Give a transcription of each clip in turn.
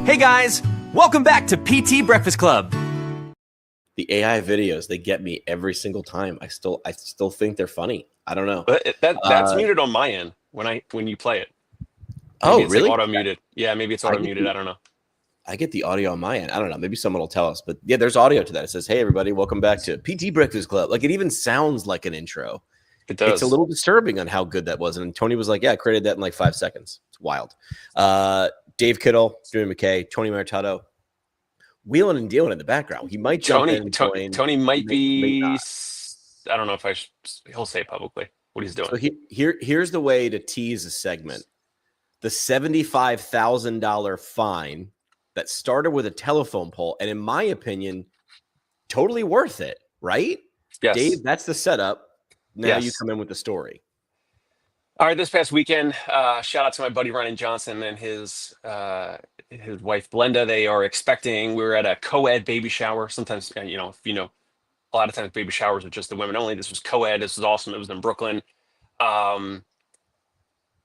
Hey guys, welcome back to PT Breakfast Club. The AI videos, they get me every single time. I still think they're funny. I don't know. But that's muted on my end when you play it. Maybe it's Really? like auto muted. Yeah, maybe it's auto muted. I don't know. I get the audio on my end. I don't know. Maybe someone will tell us. But yeah, there's audio to that. It says, "Hey everybody, welcome back to PT Breakfast Club." Like it even sounds like an intro. It does. It's a little disturbing on how good that was. And Tony was like, "Yeah, I created that in like 5 seconds." It's wild. Dave Kittle, Drew McKay, Tony Martato, wheeling and dealing in the background. He might jump in. Tony might be. I don't know if he'll say publicly what he's doing. So here's the way to tease a segment: the $75,000 fine that started with a telephone pole, and in my opinion, totally worth it, right? Yes. Dave, that's the setup. Now you come in with the story. All right, this past weekend, shout out to my buddy Ryan Johnson and his wife Blenda. They are expecting. We were at a co-ed baby shower. Sometimes, a lot of times baby showers are just the women only. This was co-ed. This was awesome. It was in Brooklyn. One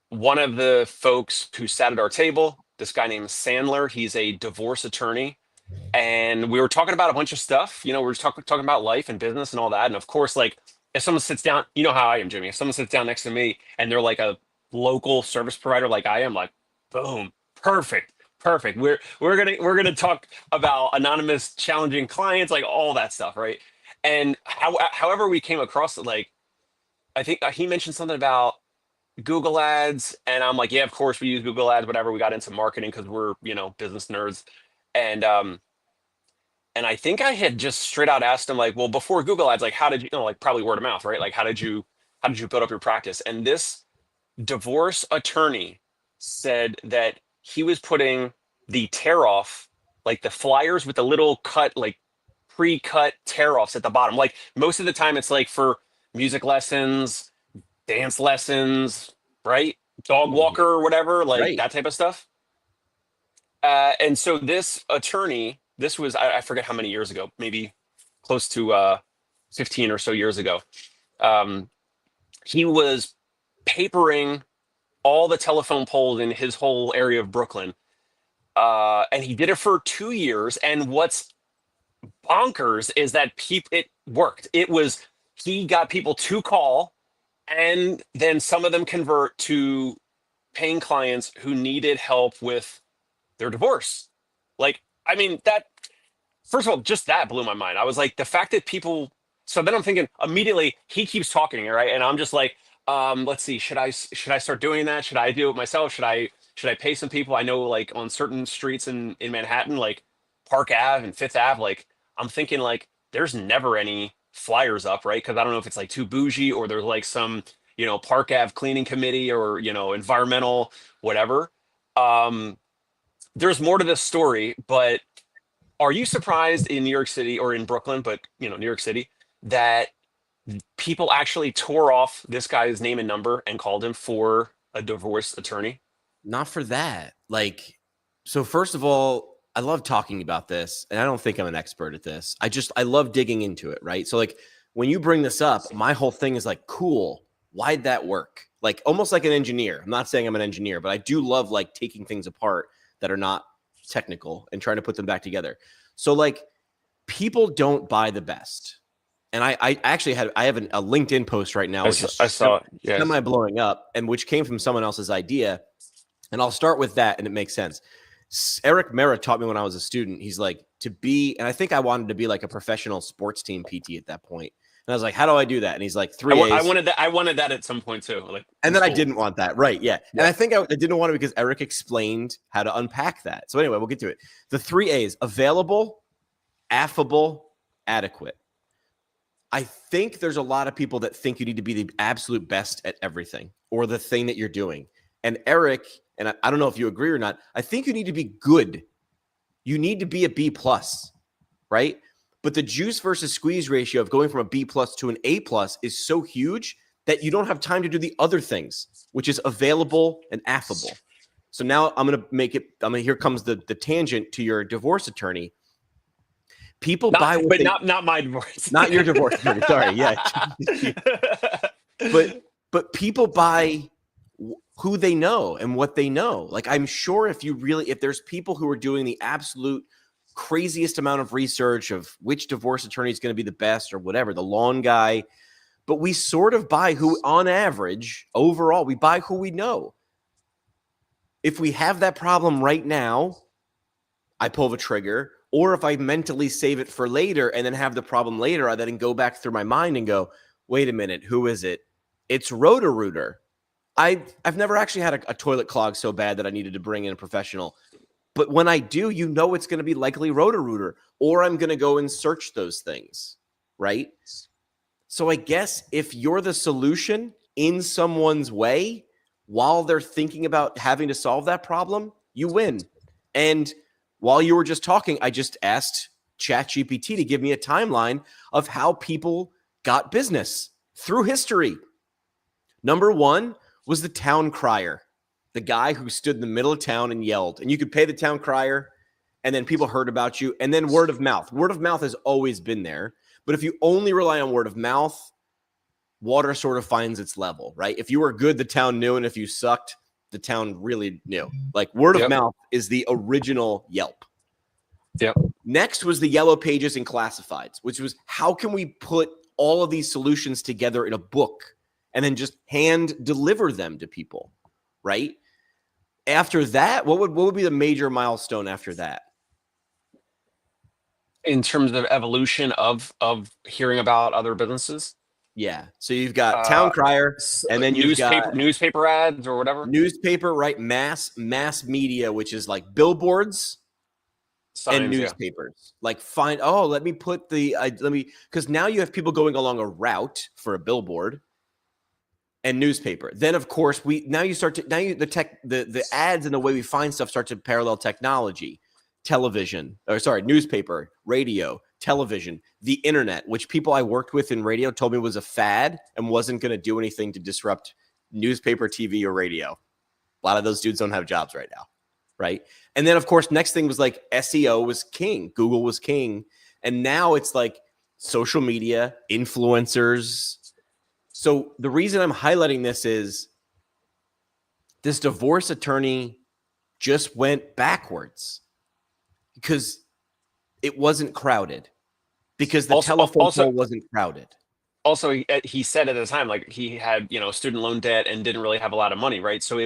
of the folks who sat at our table, this guy named Sandler, he's a divorce attorney. And we were talking about a bunch of stuff. We were talking about life and business and all that. And of course, like if someone sits down, you know how I am, Jimmy. If someone sits down next to me and they're like a local service provider like I am, like, boom, perfect. We're gonna talk about anonymous challenging clients, like all that stuff, right? And however we came across it, like I think he mentioned something about Google Ads, and I'm like, yeah, of course we use Google Ads, whatever. We got into marketing because we're business nerds, and I think I had just straight out asked him like, well, before Google Ads, like how did you like probably word of mouth, right? Like how did you build up your practice? And this divorce attorney said that he was putting the tear off, like the flyers with the little cut, like pre-cut tear offs at the bottom. Like most of the time it's like for music lessons, dance lessons, right? Dog walker or whatever, like that type of stuff. And so this attorney, this was, I forget how many years ago, maybe close to 15 or so years ago. He was papering all the telephone poles in his whole area of Brooklyn. And he did it for 2 years. And what's bonkers is that it worked. He got people to call, and then some of them convert to paying clients who needed help with their divorce. Like, I mean, that, first of all, just that blew my mind. I was like, the fact that people, so then I'm thinking immediately he keeps talking, right? And I'm just like, let's see, should I start doing that? Should I do it myself? Should I pay some people? I know like on certain streets in Manhattan, like Park Ave and Fifth Ave, like I'm thinking like there's never any flyers up, right? Because I don't know if it's like too bougie or there's like some, Park Ave cleaning committee or, environmental, whatever. There's more to this story, but are you surprised in New York City or in Brooklyn, but New York City, that people actually tore off this guy's name and number and called him for a divorce attorney? Not for that. Like, so first of all, I love talking about this, and I don't think I'm an expert at this. I love digging into it, right? So like when you bring this up, my whole thing is like, cool, why'd that work? Like almost like an engineer. I'm not saying I'm an engineer, but I do love like taking things apart that are not technical and trying to put them back together. So like people don't buy the best. And I actually have a LinkedIn post right now, which I saw it. Semi blowing up, and which came from someone else's idea. And I'll start with that, and it makes sense. Eric Mera taught me when I was a student. He's like, and I think I wanted to be like a professional sports team PT at that point. And I was like, how do I do that? And he's like, 3 A's. I wanted that at some point too. Like, and then I didn't want that. Right. Yeah. And I think I didn't want it because Eric explained how to unpack that. So anyway, we'll get to it. The 3 A's: available, affable, adequate. I think there's a lot of people that think you need to be the absolute best at everything or the thing that you're doing. And Eric, and I don't know if you agree or not, I think you need to be good. You need to be a B+, right? But the juice versus squeeze ratio of going from a B+ to an A+ is so huge that you don't have time to do the other things, which is available and affable. So now I'm going to make it, here comes the tangent to your divorce attorney. People buy what not my divorce. Not your divorce attorney. Sorry. Yeah. But people buy who they know and what they know. Like, I'm sure if there's people who are doing the absolute craziest amount of research of which divorce attorney is going to be the best or whatever, the lawn guy, but we sort of buy who, on average, overall, we buy who we know. If we have that problem right now, I pull the trigger. Or if I mentally save it for later and then have the problem later, I then go back through my mind and go, wait a minute, who is it? It's Roto-Rooter. I've never actually had a toilet clog so bad that I needed to bring in a professional. But when I do, it's going to be likely Roto-Rooter, or I'm going to go and search those things, right? So I guess if you're the solution in someone's way while they're thinking about having to solve that problem, you win. And while you were just talking, I just asked ChatGPT to give me a timeline of how people got business through history. Number one was the town crier, the guy who stood in the middle of town and yelled. And you could pay the town crier, and then people heard about you. And then word of mouth. Word of mouth has always been there. But if you only rely on word of mouth, water sort of finds its level, right? If you were good, the town knew. And if you sucked, the town really knew. Like, word of mouth is the original Yelp. Yep. Next was the Yellow Pages and Classifieds, which was how can we put all of these solutions together in a book and then just hand deliver them to people, right? After that, what would be the major milestone after that? In terms of evolution of hearing about other businesses? Yeah. So you've got town crier, and then you've got newspaper ads or whatever. Newspaper, right? Mass media, which is like billboards, signs, and newspapers. Like let me put because now you have people going along a route for a billboard and newspaper. Then of course the ads and the way we find stuff start to parallel technology, newspaper, radio, television, the internet, which people I worked with in radio told me was a fad and wasn't going to do anything to disrupt newspaper, TV, or radio. A lot of those dudes don't have jobs right now, right? And then, of course, next thing was like SEO was king. Google was king. And now it's like social media, influencers. So the reason I'm highlighting this is this divorce attorney just went backwards because it wasn't crowded, because the telephone pole wasn't crowded. Also, he said at the time, like, he had, student loan debt and didn't really have a lot of money, right? So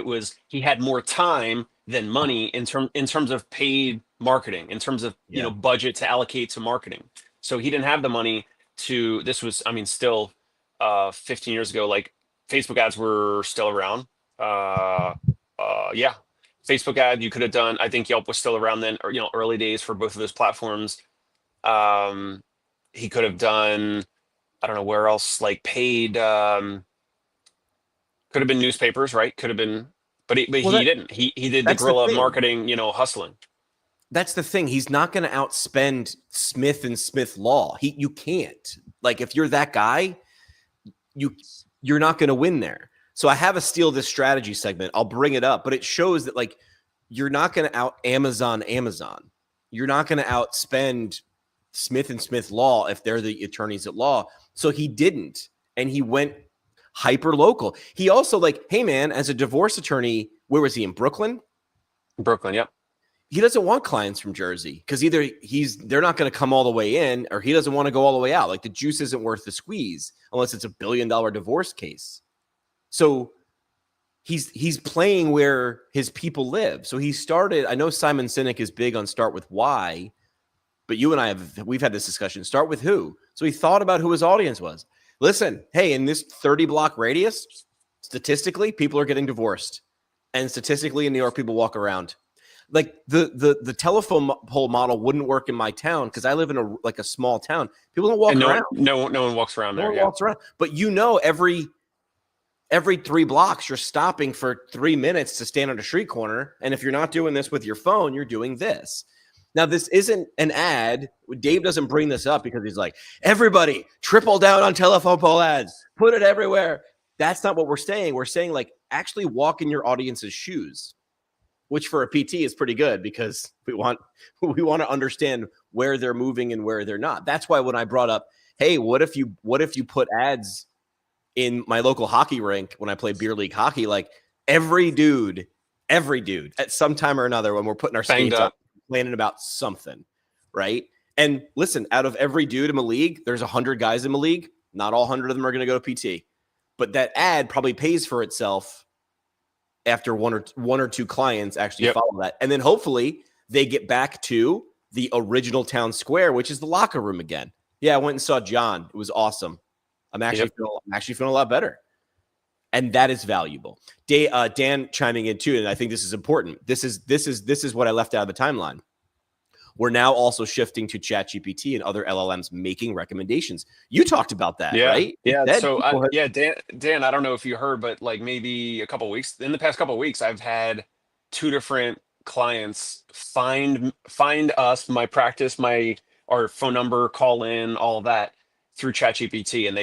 he had more time than money in terms of paid marketing, in terms of, budget to allocate to marketing. So he didn't have the money to, this was, still 15 years ago, like Facebook ads were still around. Facebook ad you could have done. I think Yelp was still around then, or early days for both of those platforms. He could have done, I don't know where else, like paid. Could have been newspapers, right? Could have been, but he didn't. He did the guerrilla marketing, hustling. That's the thing. He's not going to outspend Smith and Smith Law. You can't. Like, if you're that guy, you're not going to win there. So I have a steal this strategy segment. I'll bring it up, but it shows that, like, you're not going to out Amazon. You're not going to outspend Smith and Smith Law if they're the attorneys at law. So he didn't, and he went hyper local. He also, like, hey man, as a divorce attorney, where was he, in Brooklyn? Brooklyn, yep. He doesn't want clients from Jersey because either they're not going to come all the way in, or he doesn't want to go all the way out. Like, the juice isn't worth the squeeze unless it's $1 billion divorce case. So he's playing where his people live. So he started, I know Simon Sinek is big on start with why, but you and I we've had this discussion. Start with who. So he thought about who his audience was. Listen, hey, in this 30 block radius, statistically, people are getting divorced. And statistically in New York, people walk around. Like, the telephone pole model wouldn't work in my town because I live in a small town. People don't walk around. No one walks around there. No one walks around. But every 3 blocks, you're stopping for 3 minutes to stand on a street corner. And if you're not doing this with your phone, you're doing this. Now, this isn't an ad. Dave doesn't bring this up because he's like, everybody triple down on telephone pole ads, put it everywhere. That's not what we're saying. We're saying, like, actually walk in your audience's shoes, which for a PT is pretty good because we want to understand where they're moving and where they're not. That's why when I brought up, hey, what if you put ads in my local hockey rink when I play beer league hockey, like, every dude at some time or another when we're putting our Banged skates up. up, complaining about something, right? And listen, out of every dude in the league, there's 100 guys in the league. Not all 100 of them are going to go to PT, but that ad probably pays for itself after one or two clients actually follow that. And then hopefully they get back to the original town square, which is the locker room again. Yeah, I went and saw John. It was awesome. I'm actually feeling a lot better. And that is valuable. Dan chiming in too, and I think this is important. This is what I left out of the timeline. We're now also shifting to ChatGPT and other LLMs making recommendations. You talked about that, right? Yeah. Dan, I don't know if you heard, but like maybe in the past couple of weeks, I've had 2 different clients find us, my practice, our phone number, call in, all of that through ChatGPT, and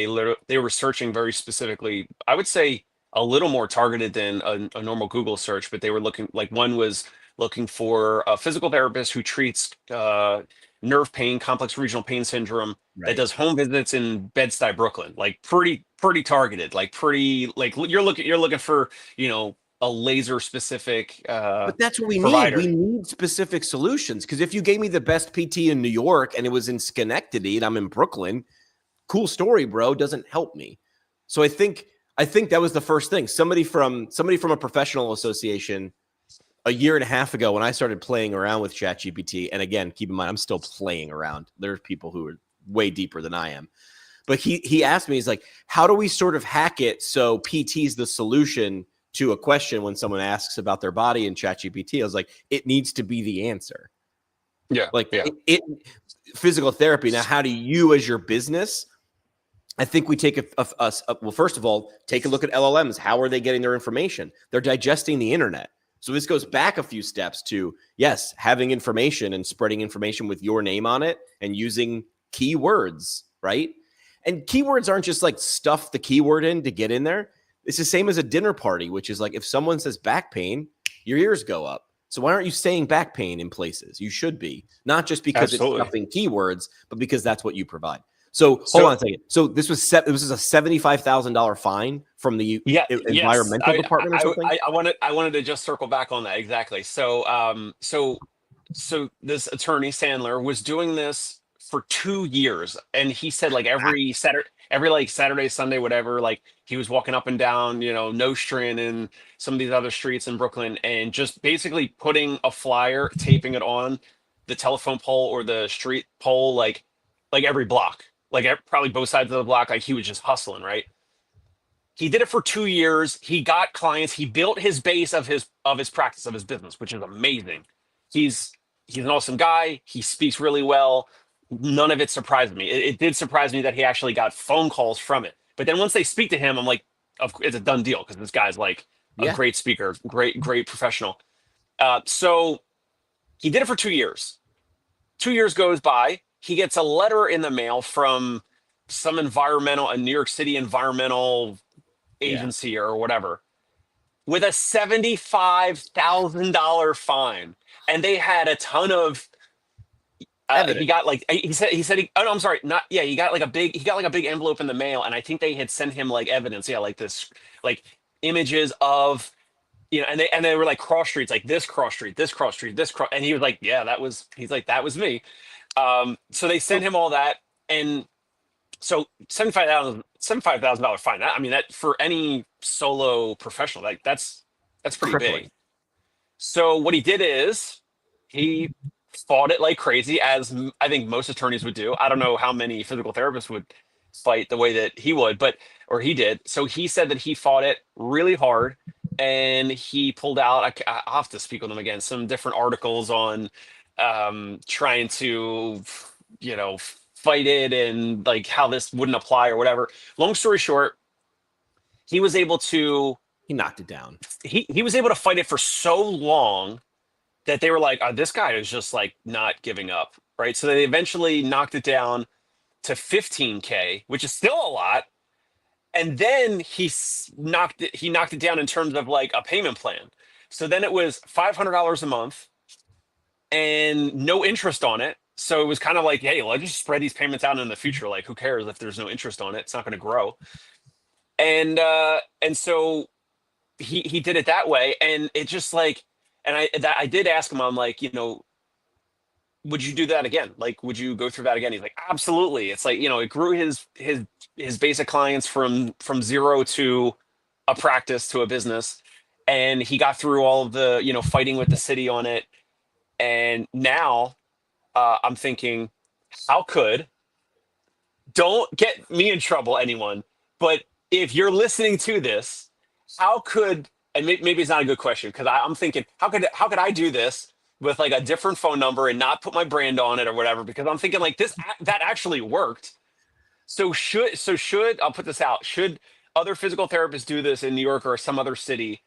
they were searching very specifically. I would say a little more targeted than a normal Google search, but they were looking, like, one was looking for a physical therapist who treats nerve pain, complex regional pain syndrome, that does home visits in Bed-Stuy, Brooklyn. Like pretty targeted, like you're looking for, a laser specific but that's what we provider. need. We need specific solutions, because if you gave me the best PT in New York and it was in Schenectady and I'm in Brooklyn, cool story, bro, doesn't help me. So I think that was the first thing. Somebody from a professional association a year and a half ago when I started playing around with ChatGPT, and again, keep in mind, I'm still playing around. There's people who are way deeper than I am. But he asked me, he's like, how do we sort of hack it so PT's the solution to a question when someone asks about their body in ChatGPT? I was like, it needs to be the answer. Yeah. Like physical therapy. Now, how do you as your business? I think we take well, first of all, take a look at LLMs. How are they getting their information? They're digesting the internet. So this goes back a few steps to, yes, having information and spreading information with your name on it and using keywords, right? And keywords aren't just like stuff the keyword in to get in there. It's the same as a dinner party, which is like if someone says back pain, your ears go up. So why aren't you saying back pain in places? You should be, not just because it's stuffing keywords, but because that's what you provide. So hold on a second. So this was a $75,000 fine from the environmental department or something? I wanted to just circle back on that. Exactly. So this attorney Sandler was doing this for 2 years, and he said like every Saturday, Sunday, whatever, like he was walking up and down, Nostrand and some of these other streets in Brooklyn, and just basically putting a flyer, taping it on the telephone pole or the street pole, like every block. Like probably both sides of the block, like he was just hustling, right? He did it for 2 years. He got clients. He built his base of his practice, of his business, which is amazing. He's an awesome guy. He speaks really well. None of it surprised me. It did surprise me that he actually got phone calls from it. But then once they speak to him, I'm like, it's a done deal, because this guy's like a great speaker, great professional. So he did it for 2 years. 2 years goes by. He gets a letter in the mail from some a New York City environmental agency or whatever, with a $75,000 fine. And they had a ton of, he got like, he got like a big envelope in the mail. And I think they had sent him like evidence. Yeah. Like this, like images of, and they were like cross streets, like this cross street, this cross street, this cross. And he was like, yeah, that was me. So they sent him all that, and so $75,000 fine. That for any solo professional, like that's pretty big. So what he did is he fought it like crazy, as I think most attorneys would do. I don't know how many physical therapists would fight the way that he would, or he did. So he said that he fought it really hard, and he pulled out, I'll have to speak with him again, some different articles on trying to fight it and like how this wouldn't apply or whatever. Long story short, he was able to knocked it down. He was able to fight it for so long that they were like, this guy is just like not giving up, right? So they eventually knocked it down to $15K, which is still a lot. And then he knocked it down in terms of like a payment plan. So then it was $500 a month and no interest on it. So it was kind of like, hey, let's just spread these payments out in the future. Like, who cares if there's no interest on it? It's not going to grow. And so he did it that way, and it just like, and I did ask him, I'm like, would you do that again? Like, would you go through that again? He's like, absolutely. It's like, it grew his basic clients from zero to a practice to a business, and he got through all of the fighting with the city on it, and now I'm thinking, how could don't get me in trouble, anyone, but if you're listening to this, how could, and maybe it's not a good question, because I'm thinking, how could I do this with like a different phone number and not put my brand on it or whatever? Because I'm thinking like that actually worked. So should I'll put this out? Should other physical therapists do this in New York or some other city?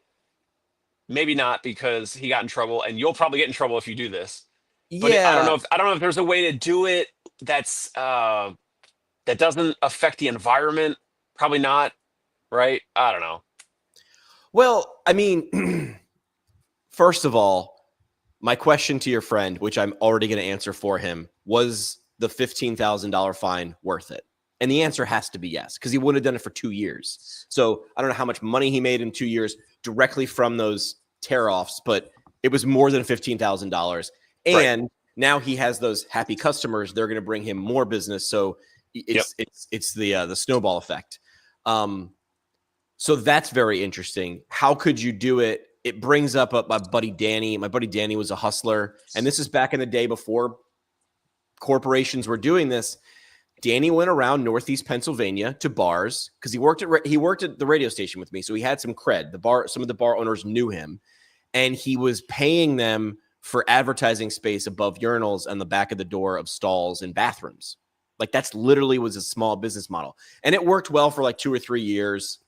Maybe not, because he got in trouble, and you'll probably get in trouble if you do this. But Yeah. I don't know if there's a way to do it that's that doesn't affect the environment. Probably not, right? I don't know. Well, I mean, first of all, my question to your friend, which I'm already going to answer for him, was the $15,000 fine worth it? And the answer has to be yes, because he wouldn't have done it for 2 years. So I don't know how much money he made in 2 years directly from those tear-offs, but it was more than $15,000. And now he has those happy customers. They're going to bring him more business. So it's the snowball effect. So that's very interesting. How could you do it? It brings up my buddy Danny. My buddy Danny was a hustler, and this is back in the day before corporations were doing this. Danny went around Northeast Pennsylvania to bars because he worked at the radio station with me, so he had some cred. Some of the bar owners knew him, and he was paying them for advertising space above urinals and the back of the door of stalls and bathrooms. Like that's literally was a small business model, and it worked well for like 2 or 3 years.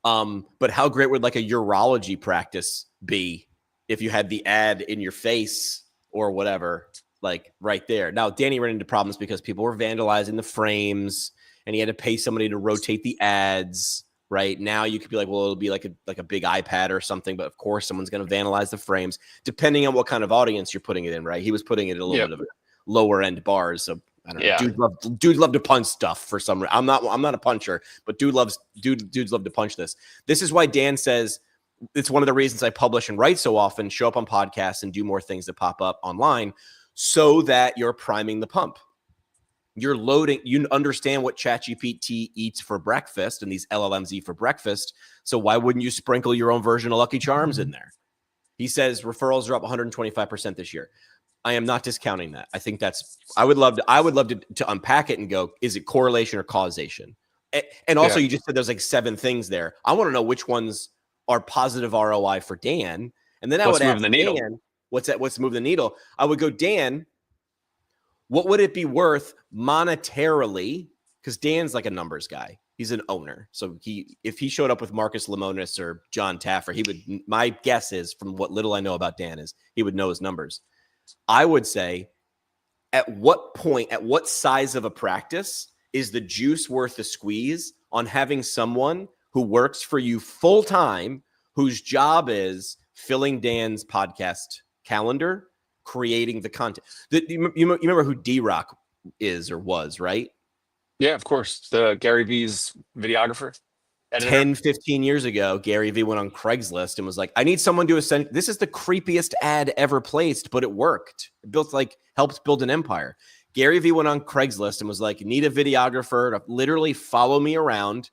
But how great would like a urology practice be if you had the ad in your face or whatever, like right there? Now, Danny ran into problems because people were vandalizing the frames, and he had to pay somebody to rotate the ads. Right now, you could be like, well, it'll be like a big iPad or something, but of course, someone's going to vandalize the frames, depending on what kind of audience you're putting it in. Right? He was putting it in a little bit of a lower end bars, so. I don't know. Dude loved to punch stuff for some reason. I'm not a puncher, but dudes love to punch this. This is why Dan says it's one of the reasons I publish and write so often, show up on podcasts and do more things that pop up online, so that you're priming the pump. You're loading, you understand what ChatGPT eats for breakfast and these LLMs eat for breakfast. So why wouldn't you sprinkle your own version of Lucky Charms in there? He says referrals are up 125% this year. I am not discounting that. I think I would love to unpack it and go, is it correlation or causation? And also you just said there's like 7 things there. I want to know which ones are positive ROI for Dan. And then I would ask Dan, what's moving the needle? I would go, Dan, what would it be worth monetarily? Because Dan's like a numbers guy. He's an owner. So if he showed up with Marcus Lemonis or John Taffer, my guess is, from what little I know about Dan, is he would know his numbers. I would say, at what point, at what size of a practice is the juice worth the squeeze on having someone who works for you full time, whose job is filling Dan's podcast calendar, creating the content? You remember who D-Rock is or was, right? Yeah, of course. The Gary V's videographer. Editor. 10, 15 years ago, Gary Vee went on Craigslist and was like, I need someone to ascend. This is the creepiest ad ever placed, but it worked. It helped build an empire. Gary Vee went on Craigslist and was like, need a videographer to literally follow me around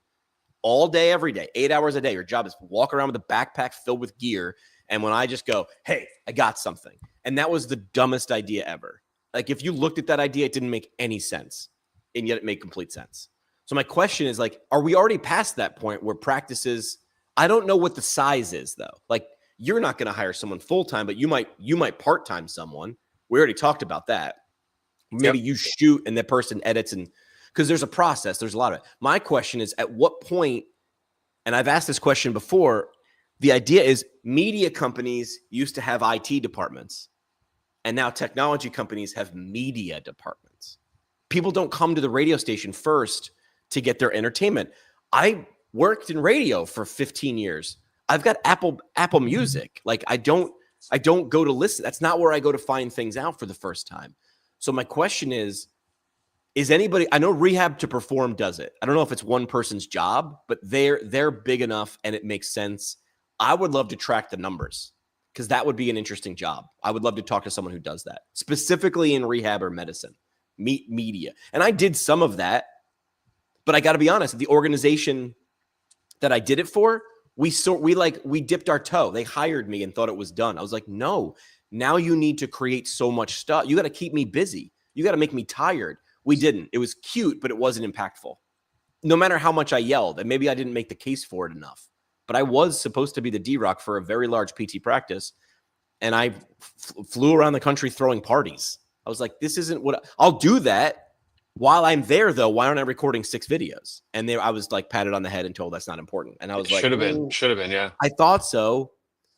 all day, every day, 8 hours a day. Your job is to walk around with a backpack filled with gear. And when I just go, hey, I got something. And that was the dumbest idea ever. Like, if you looked at that idea, it didn't make any sense. And yet it made complete sense. So my question is, like, are we already past that point where practices, I don't know what the size is though. Like, you're not going to hire someone full-time, but you might part-time someone. We already talked about that. Maybe you shoot and that person edits, and because there's a process, there's a lot of it. My question is, at what point, and I've asked this question before, the idea is media companies used to have IT departments, and now technology companies have media departments. People don't come to the radio station first to get their entertainment. I worked in radio for 15 years. I've got Apple Music. Like, I don't go to listen. That's not where I go to find things out for the first time. So my question is, is anybody, I know Rehab to Perform does it. I don't know if it's one person's job, but they're big enough and it makes sense. I would love to track the numbers because that would be an interesting job. I would love to talk to someone who does that, specifically in rehab or medicine, media. And I did some of that, but I got to be honest, the organization that I did it for, we dipped our toe. They hired me and thought it was done. I was like, no, now you need to create so much stuff. You got to keep me busy. You got to make me tired. We didn't. It was cute, but it wasn't impactful. No matter how much I yelled, and maybe I didn't make the case for it enough, but I was supposed to be the D-Rock for a very large PT practice, and I flew around the country throwing parties. I was like, this isn't what I'll do that. While I'm there, though, why aren't I recording 6 videos? And I was like patted on the head and told that's not important. And I was like, should have been, yeah. I thought so.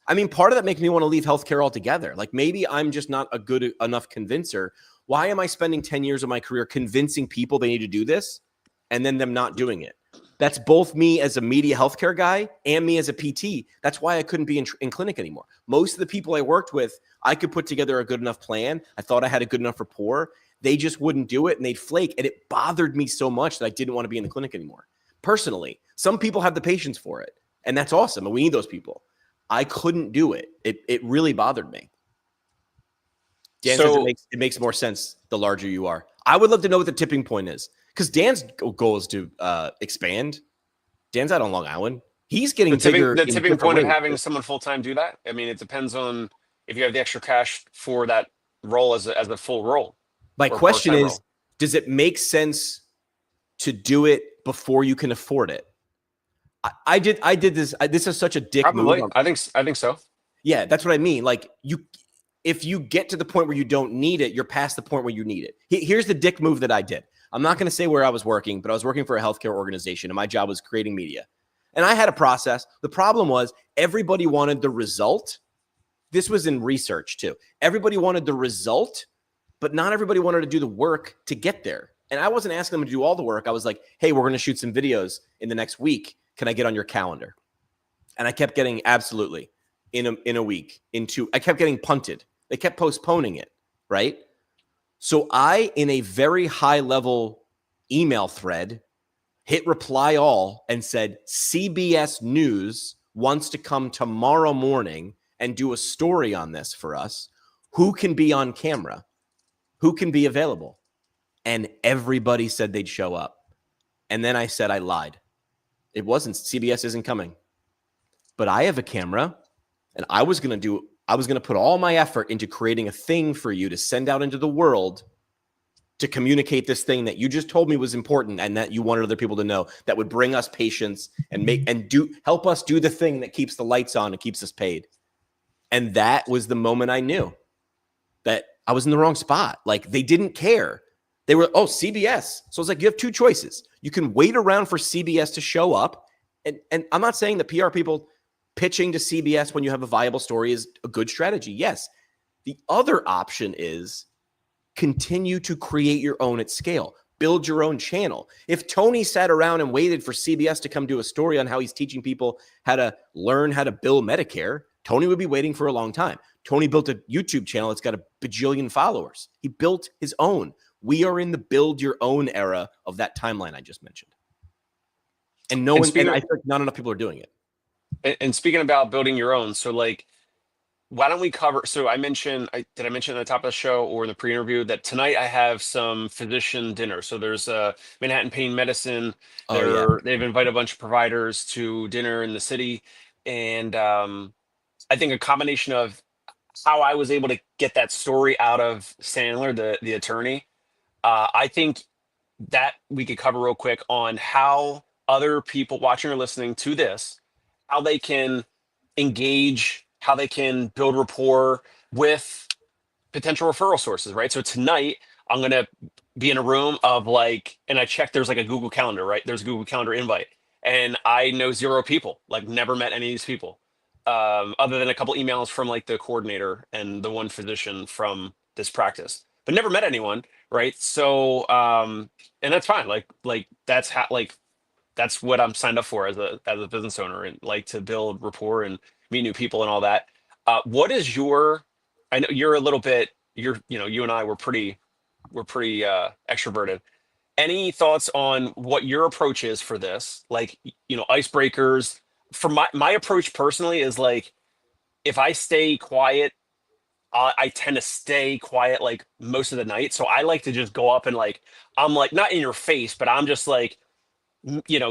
I mean, part of that makes me want to leave healthcare altogether. Like maybe I'm just not a good enough convincer. Why am I spending 10 years of my career convincing people they need to do this and then them not doing it? That's both me as a media healthcare guy and me as a PT. That's why I couldn't be in clinic anymore. Most of the people I worked with, I could put together a good enough plan. I thought I had a good enough rapport. They just wouldn't do it and they'd flake. And it bothered me so much that I didn't want to be in the clinic anymore. Personally, some people have the patience for it. And that's awesome. And we need those people. I couldn't do it. It really bothered me. Dan says it makes more sense the larger you are. I would love to know what the tipping point is. Because Dan's goal is to expand. Dan's out on Long Island. He's getting bigger. The tipping point of having someone full-time do that? I mean, it depends on if you have the extra cash for that role as a full role. My question is, does it make sense to do it before you can afford it? I did this. This is such a dick Probably. move. I think so. Yeah, that's what I mean. Like if you get to the point where you don't need it, you're past the point where you need it. Here's the dick move that I did. I'm not going to say where I was working, but I was working for a healthcare organization and my job was creating media. And I had a process. The problem was everybody wanted the result. This was in research too. Everybody wanted the result, but not everybody wanted to do the work to get there. And I wasn't asking them to do all the work. I was like, hey, we're going to shoot some videos in the next week. Can I get on your calendar? And I kept getting absolutely in a week, I kept getting punted. They kept postponing it, right? So I, in a very high level email thread, hit reply all and said, CBS News wants to come tomorrow morning and do a story on this for us. Who can be on camera? Who can be available? And everybody said they'd show up. And then I said I lied. It wasn't. CBS isn't coming. But I have a camera, and I was going to put all my effort into creating a thing for you to send out into the world to communicate this thing that you just told me was important and that you wanted other people to know, that would bring us patients and help us do the thing that keeps the lights on and keeps us paid. And that was the moment I knew that I was in the wrong spot. Like they didn't care. They were, CBS. So I was like, you have 2 choices. You can wait around for CBS to show up. And I'm not saying the PR people pitching to CBS when you have a viable story is a good strategy. Yes. The other option is continue to create your own at scale. Build your own channel. If Tony sat around and waited for CBS to come do a story on how he's teaching people how to learn how to bill Medicare, Tony would be waiting for a long time. Tony built a YouTube channel that's got a bajillion followers. He built his own. We are in the build your own era of that timeline I just mentioned. And I feel like not enough people are doing it. And speaking about building your own, so like, why don't we cover? So I mentioned, did I mention at the top of the show or in the pre-interview that tonight I have some physician dinner. So there's Manhattan Pain Medicine. They've invited a bunch of providers to dinner in the city, and I think a combination of how I was able to get that story out of Sandler, the attorney. I think that we could cover real quick on how other people watching or listening to this, how they can engage, how they can build rapport with potential referral sources, right? So tonight I'm going to be in a room of and I checked, there's like a Google Calendar, right? There's a Google Calendar invite. And I know 0 people, like never met any of these people, other than a couple emails from like the coordinator and the one physician from this practice, but never met anyone, right? So, and that's fine. Like that's how, that's what I'm signed up for as a business owner, and like to build rapport and meet new people and all that. What is I know you're a little bit, you and I were pretty extroverted. any thoughts on what your approach is for this? Like, icebreakers. For my approach personally is like, if I stay quiet, I tend to stay quiet like most of the night. So I like to just go up and like, I'm like not in your face, but I'm just like,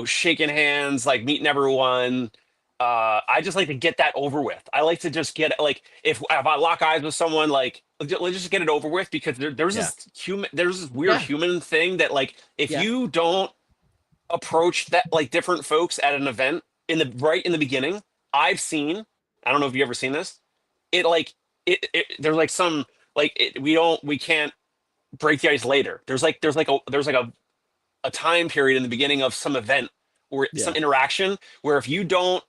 shaking hands, like meeting everyone. I just like to get that over with. I like to just get like if I lock eyes with someone, like let's just get it over with because there's this weird human thing that like if you don't approach that like different folks at an event in the beginning, I don't know if you ever seen this. It like there's like some like we can't break the ice later. There's a time period in the beginning of some event or some interaction where if you don't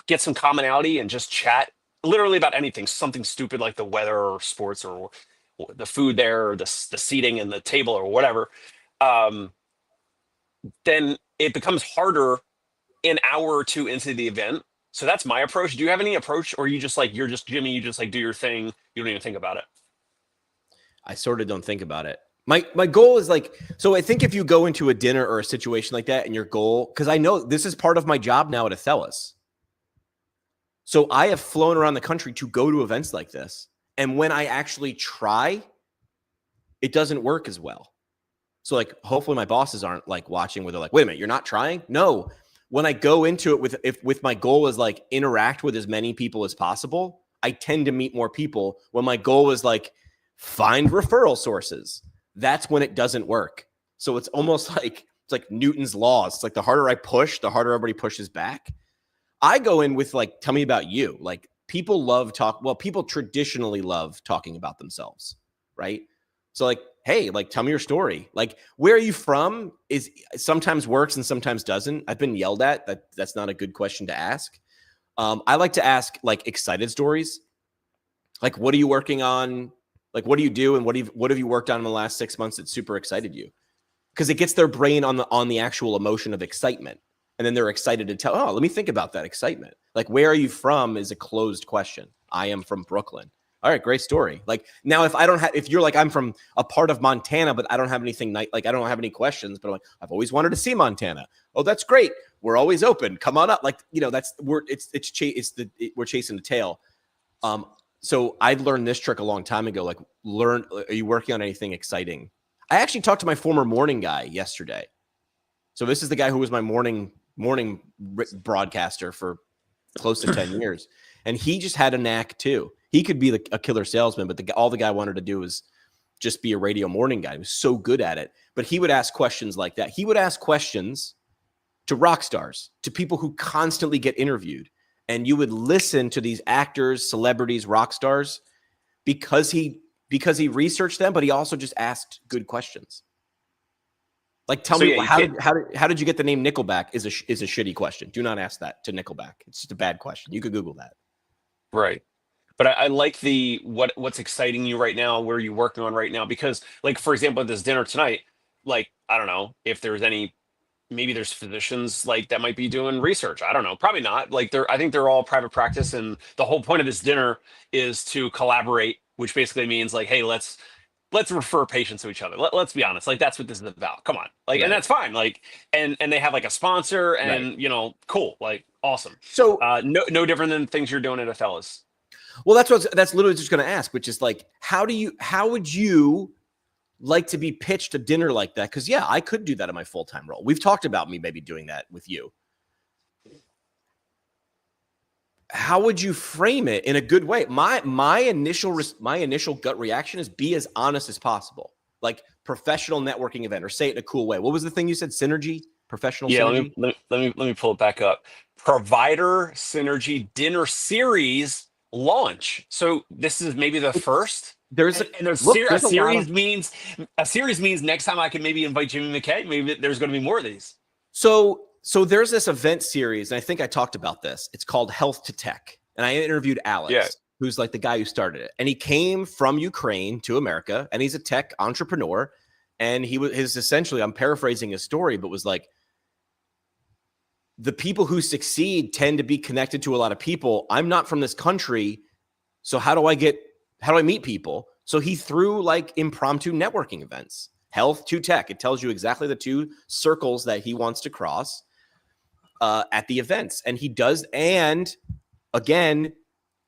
get some commonality and just chat literally about anything, something stupid like the weather or sports or the food there or the seating and the table or whatever, then it becomes harder an hour or two into the event. So that's my approach. Do you have any approach or you're just Jimmy, you just like do your thing. You don't even think about it. I sort of don't think about it. My goal is like, so I think if you go into a dinner or a situation like that and your goal, because I know this is part of my job now at Athelus. So I have flown around the country to go to events like this. And when I actually try, it doesn't work as well. So like, hopefully my bosses aren't like watching where they're like, wait a minute, you're not trying? No. When I go into it with my goal is like interact with as many people as possible, I tend to meet more people. When my goal is like find referral sources, that's when it doesn't work. So it's almost like it's like Newton's laws. It's like the harder I push, the harder everybody pushes back. I go in with like, tell me about you. Like people people traditionally love talking about themselves, right? So like, hey, like tell me your story. Like where are you from is sometimes works and sometimes doesn't. I've been yelled at. That's not a good question to ask. I like to ask like excited stories. Like what are you working on? Like, what do you do, and what have you worked on in the last 6 months that super excited you? Because it gets their brain on the actual emotion of excitement, and then they're excited to tell. Oh, let me think about that excitement. Like, where are you from is a closed question. I am from Brooklyn. All right, great story. Like now, if you're like I'm from a part of Montana, but I don't have anything like I don't have any questions, but I'm like I've always wanted to see Montana. Oh, that's great. We're always open. Come on up. Like we're chasing the tail. So I learned this trick a long time ago. Like, are you working on anything exciting? I actually talked to my former morning guy yesterday. So this is the guy who was my morning broadcaster for close to 10 years. And he just had a knack too. He could be a killer salesman, but all the guy wanted to do was just be a radio morning guy. He was so good at it. But he would ask questions like that. He would ask questions to rock stars, to people who constantly get interviewed. And you would listen to these actors, celebrities, rock stars, because he researched them, but he also just asked good questions. Like, tell me how did you get the name Nickelback? Is a shitty question. Do not ask that to Nickelback. It's just a bad question. You could Google that. Right. But I like what's exciting you right now, where you're working on right now, because like for example, at this dinner tonight, like I don't know if there's any. Maybe there's physicians like that might be doing research. I don't know. Probably not. Like I think they're all private practice. And the whole point of this dinner is to collaborate, which basically means like, hey, let's refer patients to each other. Let's be honest. Like that's what this is about. Come on. Like, right. And that's fine. Like, and they have like a sponsor and right. Cool. Like awesome. So no different than things you're doing at Athelus. Well, that's literally just going to ask, which is like, how would you like to be pitched a dinner like that? Because I could do that in my full-time role. We've talked about me maybe doing that with you. How would you frame it in a good way? My initial gut reaction is be as honest as possible. Like professional networking event, or say it in a cool way. What was the thing you said? Synergy? Professional synergy? Let me pull it back up. Provider Synergy Dinner Series launch. So this is maybe the first. A series means next time I can maybe invite Jimmy McKay. Maybe there's going to be more of these. So there's this event series, and I think I talked about this. It's called Health to Tech, and I interviewed Alex, who's like the guy who started it, and he came from Ukraine to America, and he's a tech entrepreneur, and his essentially, I'm paraphrasing his story, but was like, the people who succeed tend to be connected to a lot of people. I'm not from this country, so how do I meet people? So he threw like impromptu networking events. health to tech. It tells you exactly the two circles that he wants to cross at the events. And he does. And again,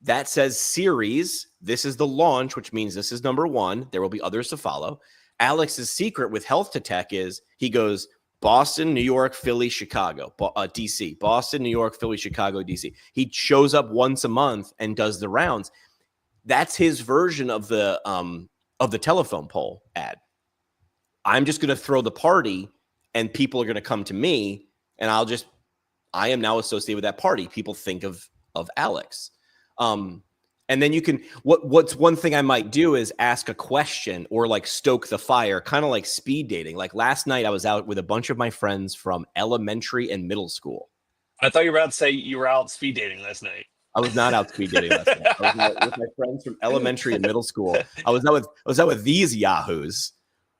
that says series. This is the launch, which means this is number one. There will be others to follow. Alex's secret with health to tech is he goes Boston, New York, Philly, Chicago, DC, Boston, New York, Philly, Chicago, DC. He shows up once a month and does the rounds. That's his version of the telephone pole ad. I'm just going to throw the party and people are going to come to me and I am now associated with that party. People think of Alex. And then you can, what's one thing I might do is ask a question or like stoke the fire, kind of like speed dating. Like last night I was out with a bunch of my friends from elementary and middle school. I thought you were about to say you were out speed dating last night. I was not out speed dating last night. I was out with my friends from elementary and middle school. I was out with these yahoos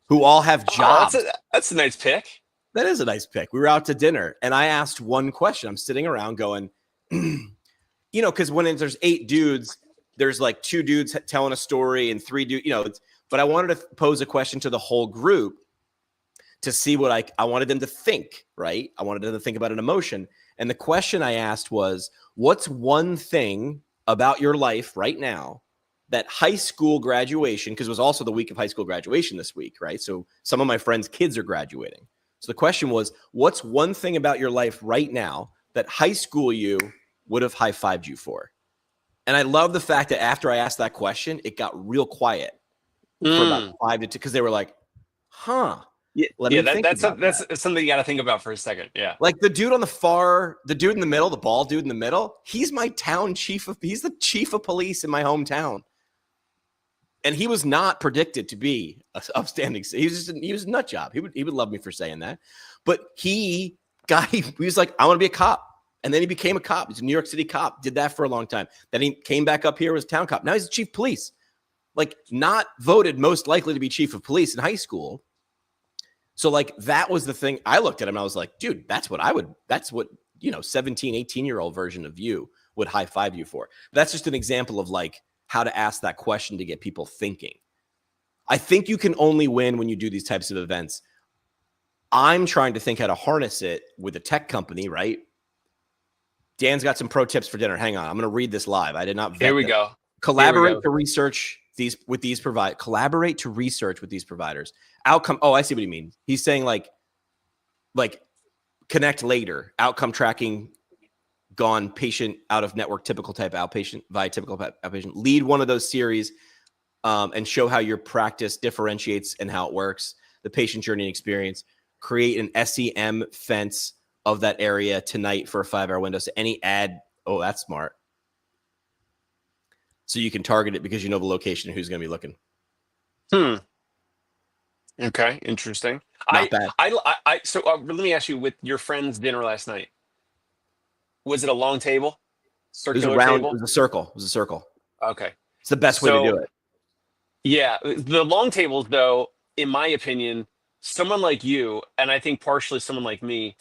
who all have jobs. That's a nice pick. That is a nice pick. We were out to dinner and I asked one question. I'm sitting around going, because when there's 8 dudes, there's like 2 dudes telling a story and 3 dudes, but I wanted to pose a question to the whole group to see what I wanted them to think, right? I wanted them to think about an emotion. And the question I asked was, what's one thing about your life right now that high school graduation, because it was also the week of high school graduation this week, right? So some of my friends' kids are graduating. So the question was, what's one thing about your life right now that high school you would have high-fived you for? And I love the fact that after I asked that question, it got real quiet for about 5 to 2, because they were like, huh. That's something you got to think about for a second. Yeah. Like the dude in the middle, the bald dude in the middle, he's my town he's the chief of police in my hometown. And he was not predicted to be an upstanding. He was a nut job. He would love me for saying that. But he was like, I want to be a cop. And then he became a cop. He's a New York City cop, did that for a long time. Then he came back up here, was a town cop. Now he's the chief of police. Like not voted most likely to be chief of police in high school. So like that was the thing. I looked at him and I was like, dude, that's what 17, 18-year-old version of you would high five you for. That's just an example of like how to ask that question to get people thinking. I think you can only win when you do these types of events. I'm trying to think how to harness it with a tech company, right? Dan's got some pro tips for dinner. Hang on. I'm going to read this live. I did not vet Here we them. go. Collaborate to research with these providers. Outcome. Oh, I see what he means. He's saying like connect later. Outcome tracking gone, patient out of network, typical type outpatient via typical outpatient. Lead one of those series and show how your practice differentiates and how it works. The patient journey and experience. Create an SEM fence of that area tonight for a 5-hour window. So any ad, oh, that's smart. So you can target it because you know the location and who's going to be looking. Okay, interesting. Not bad. So let me ask you, with your friend's dinner last night, was it a long table? Circular table? It was a circle. It was a circle. Okay. It's the best way to do it. Yeah. The long tables, though, in my opinion, someone like you, and I think partially someone like me,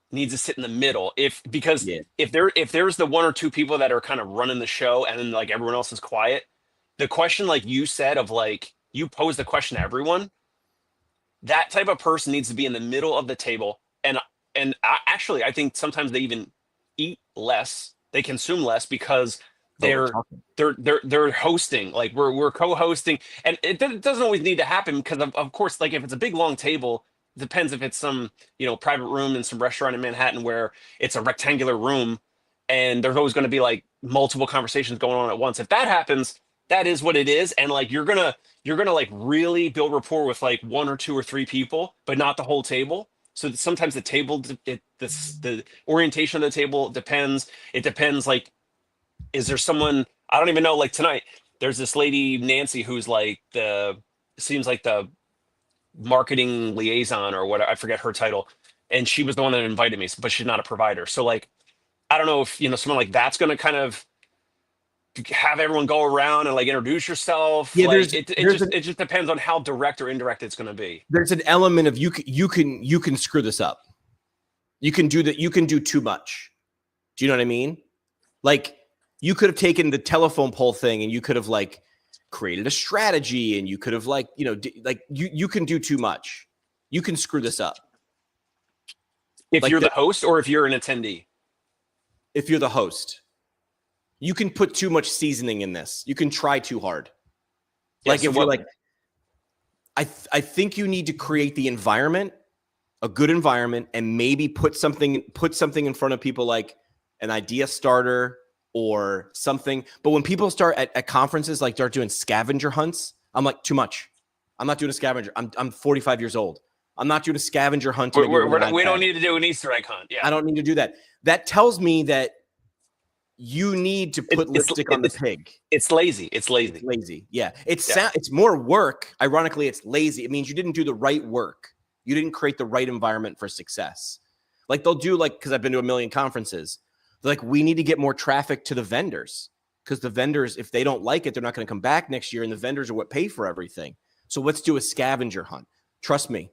needs to sit in the middle. If there's the 1 or 2 people that are kind of running the show and then like everyone else is quiet, the question, like you said, of like you pose the question to everyone, that type of person needs to be in the middle of the table. And actually, I think sometimes they even eat less, they consume less because they're hosting. Like we're co-hosting, and it doesn't always need to happen because of course, like if it's a big long table, depends if it's some private room in some restaurant in Manhattan where it's a rectangular room and there's always going to be like multiple conversations going on at once. If that happens, that is what it is. And like you're gonna like really build rapport with like 1 or 2 or 3 people, but not the whole table. So sometimes the table, the orientation of the table depends. It depends, like, is there someone, I don't even know, like tonight, there's this lady, Nancy, who's like seems like the marketing liaison or what, I forget her title. And she was the one that invited me, but she's not a provider. So like, I don't know if, someone like that's going to kind of have everyone go around and like introduce yourself. Yeah, like, it just depends on how direct or indirect it's going to be. There's an element of you can screw this up. You can do that. You can do too much. Do you know what I mean? Like you could have taken the telephone pole thing and you could have like created a strategy, and you could have you can do too much. You can screw this up. If Like you're the host or if you're an attendee? If you're the host, you can put too much seasoning in this. You can try too hard. Yeah, Like so if you're like, I think you need to create the environment, a good environment, and maybe put something in front of people like an idea starter or something. But when people start at conferences, like start doing scavenger hunts, I'm like, too much. I'm not doing a scavenger. I'm 45 years old. I'm not doing a scavenger hunt. We don't need to do an Easter egg hunt. Yeah, I don't need to do that. That tells me that you need to put lipstick on the pig. It's lazy. It's lazy. It's lazy. Yeah. It's more work. Ironically, it's lazy. It means you didn't do the right work. You didn't create the right environment for success. Like they'll do because I've been to a million conferences. They're like, we need to get more traffic to the vendors because the vendors, if they don't like it, they're not going to come back next year. And the vendors are what pay for everything. So let's do a scavenger hunt. Trust me.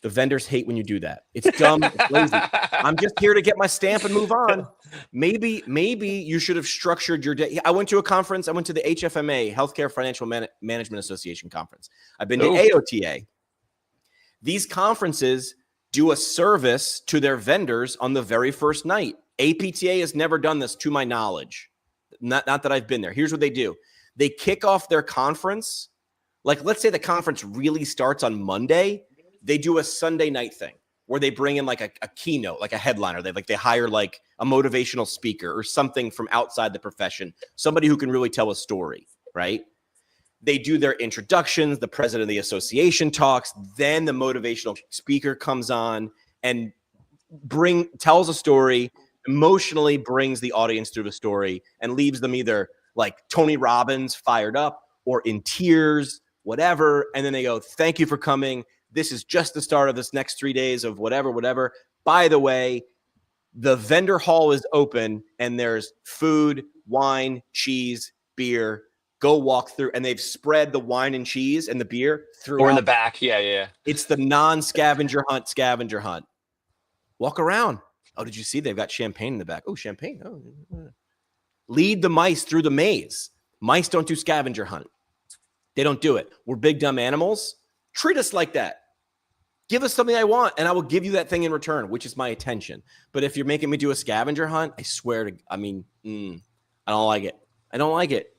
The vendors hate when you do that. It's dumb. It's lazy. I'm just here to get my stamp and move on. Maybe you should have structured your day. I went to a conference. I went to the HFMA, Healthcare Financial Management Association conference. I've been to AOTA. These conferences do a service to their vendors on the very first night. APTA has never done this to my knowledge. Not that I've been there. Here's what they do. They kick off their conference. Like, let's say the conference really starts on Monday. They do a Sunday night thing where they bring in like a keynote, like a headliner. They hire like a motivational speaker or something from outside the profession, somebody who can really tell a story, right? They do their introductions. The president of the association talks. Then the motivational speaker comes on and tells a story, emotionally brings the audience through the story and leaves them either like Tony Robbins fired up or in tears, whatever. And then they go, thank you for coming. This is just the start of this next 3 days of whatever. By the way, the vendor hall is open and there's food, wine, cheese, beer. Go walk through, and they've spread the wine and cheese and the beer through. Or in the back. Yeah. It's the non-scavenger hunt. Walk around. Oh, did you see they've got champagne in the back? Oh, champagne. Oh. Lead the mice through the maze. Mice don't do scavenger hunt. They don't do it. We're big dumb animals. Treat us like that. Give us something I want, and I will give you that thing in return, which is my attention. But if you're making me do a scavenger hunt, I swear to, I don't like it. I don't like it.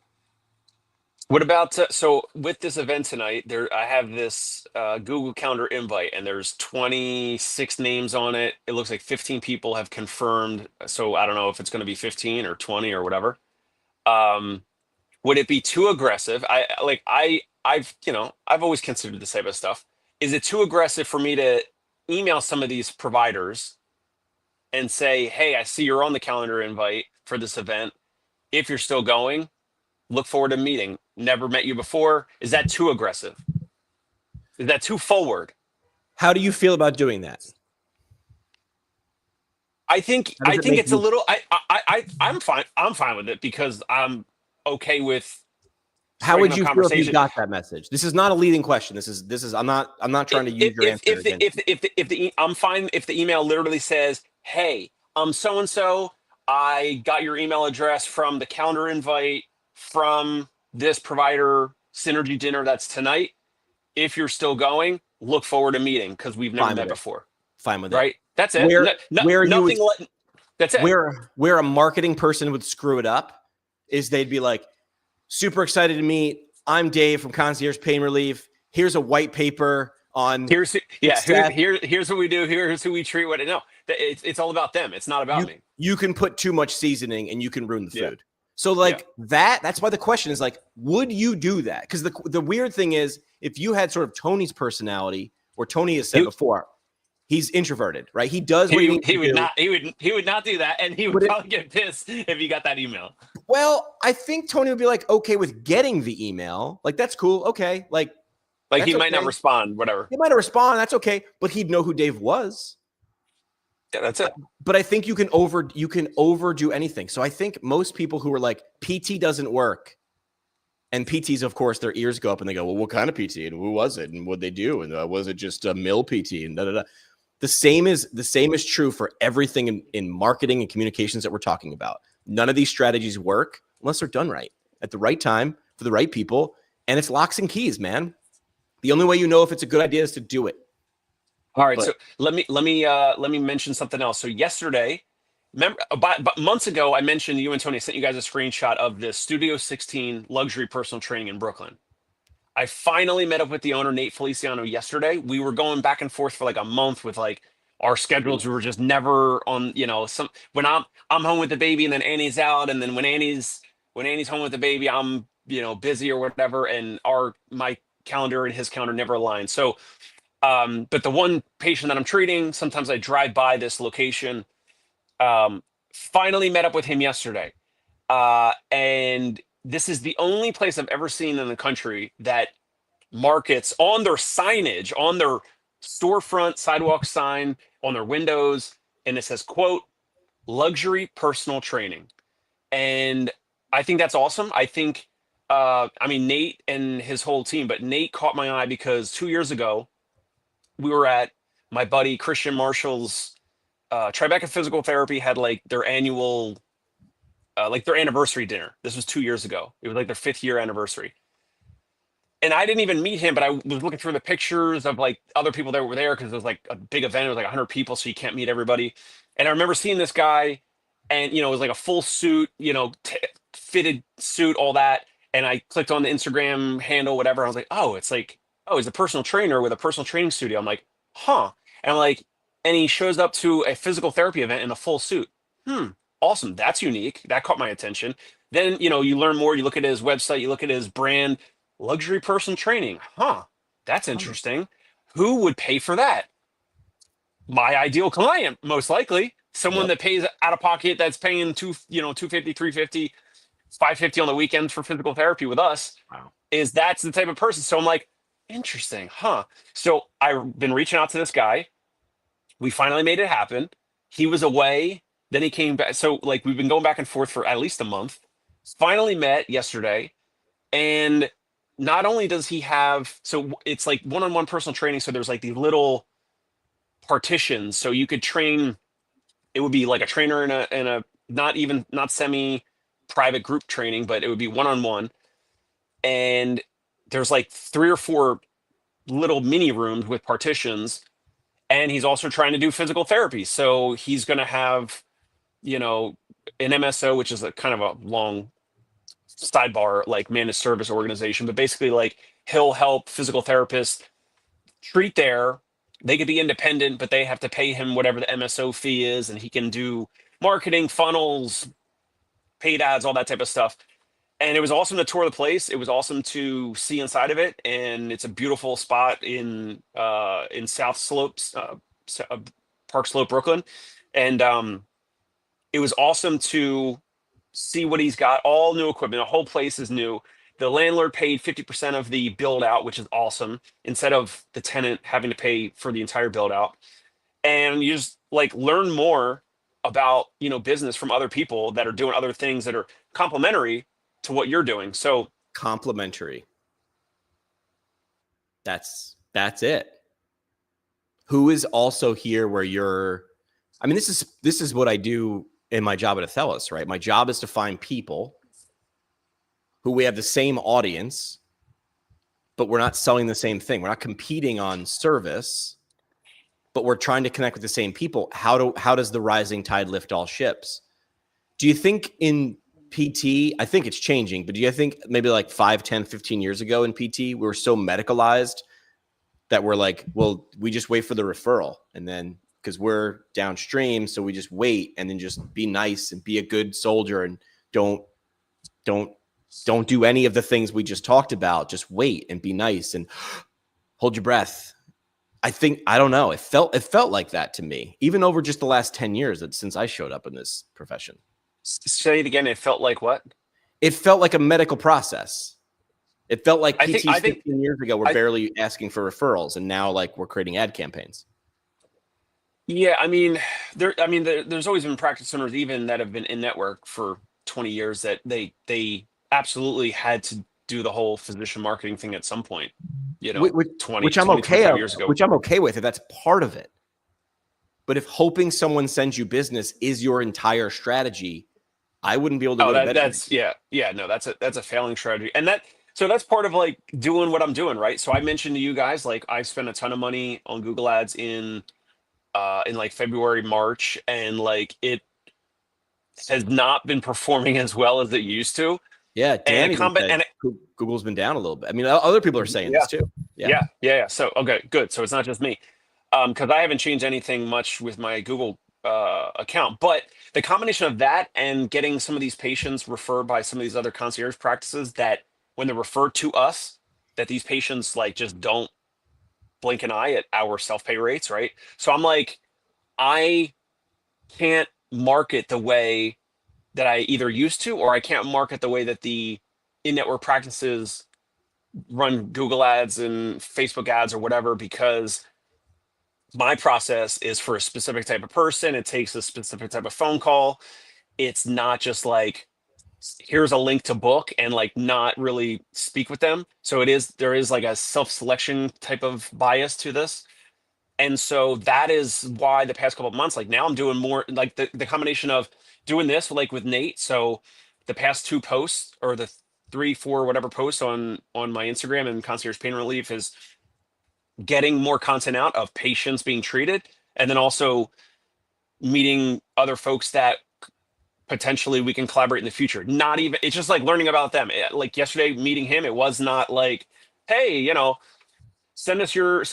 What about so with this event tonight? I have this Google Calendar invite, and there's 26 names on it. It looks like 15 people have confirmed. So I don't know if it's going to be 15 or 20 or whatever. Would it be too aggressive? I've always considered this type of stuff. Is it too aggressive for me to email some of these providers and say, hey, I see you're on the calendar invite for this event. If you're still going, look forward to meeting. Never met you before. Is that too aggressive? Is that too forward? How do you feel about doing that? I think it's a little. I'm fine. I'm fine with it because I'm okay with. How would you feel if you got that message? This is not a leading question. This is. I'm not trying to use your answer. I'm fine if the email literally says, "Hey, I'm so and so. I got your email address from the calendar invite from this provider synergy dinner that's tonight. If you're still going, look forward to meeting because we've never met before." Fine with it. Right? That's it. That's it. Where a marketing person would screw it up is they'd be like, super excited to meet. I'm Dave from Concierge Pain Relief. Here's a white paper on. Here's what we do. Here's who we treat. It's all about them. It's not about me. You can put too much seasoning and you can ruin the food. Yeah. So that's why the question is like, would you do that? Because the weird thing is, if you had sort of Tony's personality, or Tony has said before, he's introverted, right? He does. He would not do that, and he would probably get pissed if he got that email. Well, I think Tony would be like okay with getting the email. Like that's cool. Okay, like he might not respond. Whatever. He might not respond. That's okay, but he'd know who Dave was. Yeah, that's it. But I think you can overdo anything. So I think most people who are like PT doesn't work, and PTs, of course, their ears go up and they go, "Well, what kind of PT and who was it and what they do and was it just a mill PT and da da da." The same is true for everything in marketing and communications that we're talking about. None of these strategies work unless they're done right at the right time for the right people. And it's locks and keys, man. The only way you know if it's a good idea is to do it. All right, so let me mention something else. So yesterday, remember, about months ago, I mentioned you and Tony, I sent you guys a screenshot of the Studio 16 luxury personal training in Brooklyn. I finally met up with the owner, Nate Feliciano, yesterday. We were going back and forth for like a month with like our schedules. We were just never on, when I'm home with the baby and then Annie's out, and then when Annie's home with the baby, I'm busy or whatever, and my calendar and his calendar never align. So but the one patient that I'm treating, sometimes I drive by this location. Finally met up with him yesterday. And this is the only place I've ever seen in the country that markets on their signage, on their storefront sidewalk sign, on their windows, and it says, quote, luxury personal training. And I think that's awesome. I think, Nate and his whole team, but Nate caught my eye because 2 years ago, we were at my buddy Christian Marshall's Tribeca Physical Therapy had like their annual, their anniversary dinner. This was 2 years ago. It was like their 5th year anniversary. And I didn't even meet him, but I was looking through the pictures of like other people that were there because it was like a big event. It was like 100 people, so you can't meet everybody. And I remember seeing this guy, and it was like a full suit, fitted suit, all that. And I clicked on the Instagram handle, whatever. I was like, he's a personal trainer with a personal training studio. I'm like, huh. And I'm like, and he shows up to a physical therapy event in a full suit. Awesome. That's unique. That caught my attention. Then, you learn more. You look at his website, you look at his brand, luxury personal training. Huh. That's interesting. Who would pay for that? My ideal client, most likely. Someone that pays out of pocket, that's paying $250, $350, $550 on the weekends for physical therapy with us. Wow. That's the type of person. So I'm like, interesting, huh? So I've been reaching out to this guy. We finally made it happen. He was away. Then he came back. So like we've been going back and forth for at least a month. Finally met yesterday. And not only does he have, so it's like one-on-one personal training. So there's like these little partitions. So you could train, it would be like a trainer in a not semi-private group training, but it would be one-on-one. And there's like 3 or 4 little mini rooms with partitions. And he's also trying to do physical therapy. So he's going to have, an MSO, which is a kind of a long sidebar, like managed service organization. But basically, like he'll help physical therapists treat there. They could be independent, but they have to pay him whatever the MSO fee is. And he can do marketing, funnels, paid ads, all that type of stuff. And it was awesome to tour the place. It was awesome to see inside of it, and it's a beautiful spot in South Slopes, Park Slope, Brooklyn. And it was awesome to see what he's got. All new equipment. The whole place is new. The landlord paid 50% of the build out, which is awesome, instead of the tenant having to pay for the entire build out. And you just like learn more about business from other people that are doing other things that are complementary to what you're doing. So complimentary. That's it. Who is also here where you're, this is what I do in my job at Athelos, right? My job is to find people who we have the same audience, but we're not selling the same thing. We're not competing on service, but we're trying to connect with the same people. How does the rising tide lift all ships? Do you think in PT, I think it's changing, but do you think maybe like 5, 10, 15 years ago in PT, we were so medicalized that we're like, well, we just wait for the referral, and then because we're downstream, so we just wait and then just be nice and be a good soldier and don't do any of the things we just talked about. Just wait and be nice and hold your breath. I don't know. It felt like that to me, even over just the last 10 years since I showed up in this profession. Say it again. It felt like what? It felt like a medical process. It felt like PTs 15 years ago were barely asking for referrals, and now like we're creating ad campaigns. Yeah, there's always been practice owners even that have been in network for 20 years that they absolutely had to do the whole physician marketing thing at some point. Which I'm okay years ago. Which I'm okay with if that's part of it. But if hoping someone sends you business is your entire strategy, I wouldn't be able to Oh, go to bed at night. no, that's a failing strategy. And so that's part of like doing what I'm doing, right? So I mentioned to you guys, like I spent a ton of money on Google Ads in like February, March, and like it has not been performing as well as it used to. Yeah, And Dan a even combat said and Google's been down a little bit. I mean, other people are saying yeah, this too. Yeah. yeah. So okay, good. So it's not just me. Because I haven't changed anything much with my Google account. But the combination of that and getting some of these patients referred by some of these other concierge practices that when they're referred to us, that these patients like just don't blink an eye at our self-pay rates, right? So I'm like, I can't market the way that I either used to, or I can't market the way that the in-network practices run Google ads and Facebook ads or whatever, because my process is for a specific type of person. It takes a specific type of phone call. It's not just like, here's a link to book and like not really speak with them. So there is like a self-selection type of bias to this. And so that is why the past couple of months, like now I'm doing more like the combination of doing this like with Nate. So the past two posts or the three, four, whatever posts on my Instagram and Concierge Pain Relief is getting more content out of patients being treated, and then also meeting other folks that potentially we can collaborate in the future. Not even, it's just like learning about them. Like yesterday meeting him, it was not like, hey, send us your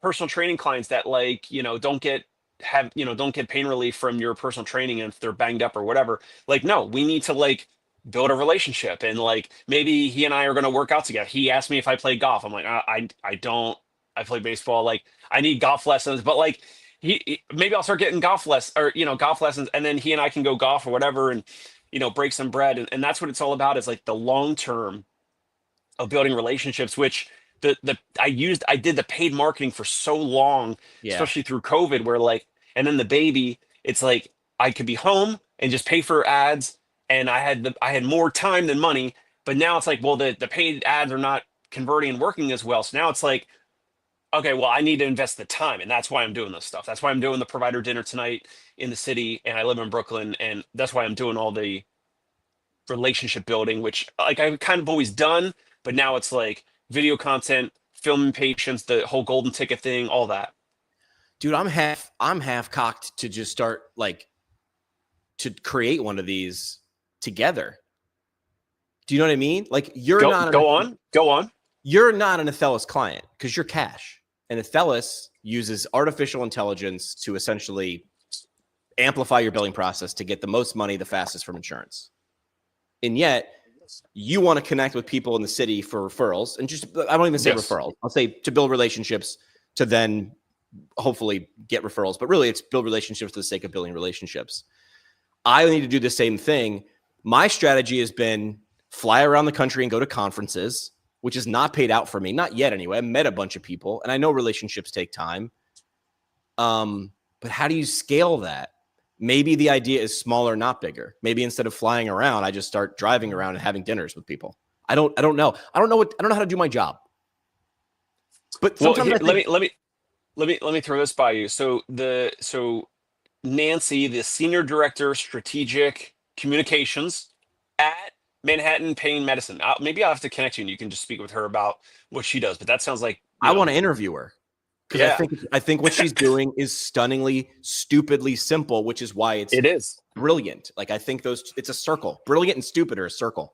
personal training clients that like, don't get pain relief from your personal training if they're banged up or whatever. Like, no, we need to like build a relationship, and like maybe he and I are going to work out together. He asked me if I play golf. I'm like, I don't. I play baseball. Like, I need golf lessons, but like maybe I'll start getting golf lessons, and then he and I can go golf or whatever, and break some bread, and that's what it's all about. Is like the long term of building relationships, which I did the paid marketing for so long, Yeah. especially through COVID, where like, and then the baby, it's like I could be home and just pay for ads, and I had more time than money. But now it's like, well, the paid ads are not converting and working as well. So now it's like, okay, well, I need to invest the time, and that's why I'm doing this stuff. That's why I'm doing the provider dinner tonight in the city, and I live in Brooklyn, and that's why I'm doing all the relationship building, which like I've kind of always done, but now it's like video content, filming patients, the whole golden ticket thing, all that. Dude, I'm half cocked to just start like to create one of these together. Do you know what I mean? Like Go on. You're not an Athelos client because you're cash. And Athelos uses artificial intelligence to essentially amplify your billing process to get the most money the fastest from insurance. And yet you want to connect with people in the city for referrals, and just, I don't even say referrals. I'll say to build relationships to then hopefully get referrals, but really it's build relationships for the sake of building relationships. I need to do the same thing. My strategy has been fly around the country and go to conferences, which is not paid out for me. Not yet anyway. I met a bunch of people, and I know relationships take time. But how do you scale that? Maybe the idea is smaller, not bigger. Maybe instead of flying around, I just start driving around and having dinners with people. I don't know. I don't know how to do my job. But sometimes let me throw this by you. So Nancy, the senior director, strategic communications at Manhattan Pain Medicine. Maybe I'll have to connect you, and you can just speak with her about what she does. But that sounds like I want to interview her. Because Yeah. I think what she's doing is stunningly, stupidly simple, which is why it is. brilliant. Like I think it's a circle. Brilliant and stupid are a circle.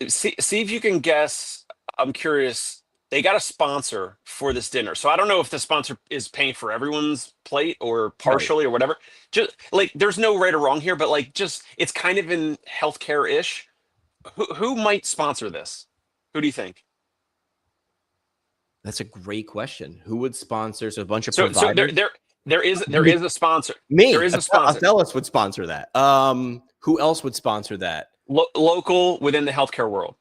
See if you can guess. I'm curious. They got a sponsor for this dinner, so I don't know if the sponsor is paying for everyone's plate or partially or whatever. Just like there's no right or wrong here, but like just it's kind of in healthcare ish. Who might sponsor this? Who do you think? That's a great question. Who would sponsor? So a bunch of So providers. there is a sponsor. Me. There is a sponsor. Athelos would sponsor that. Who else would sponsor that? Local within the healthcare world.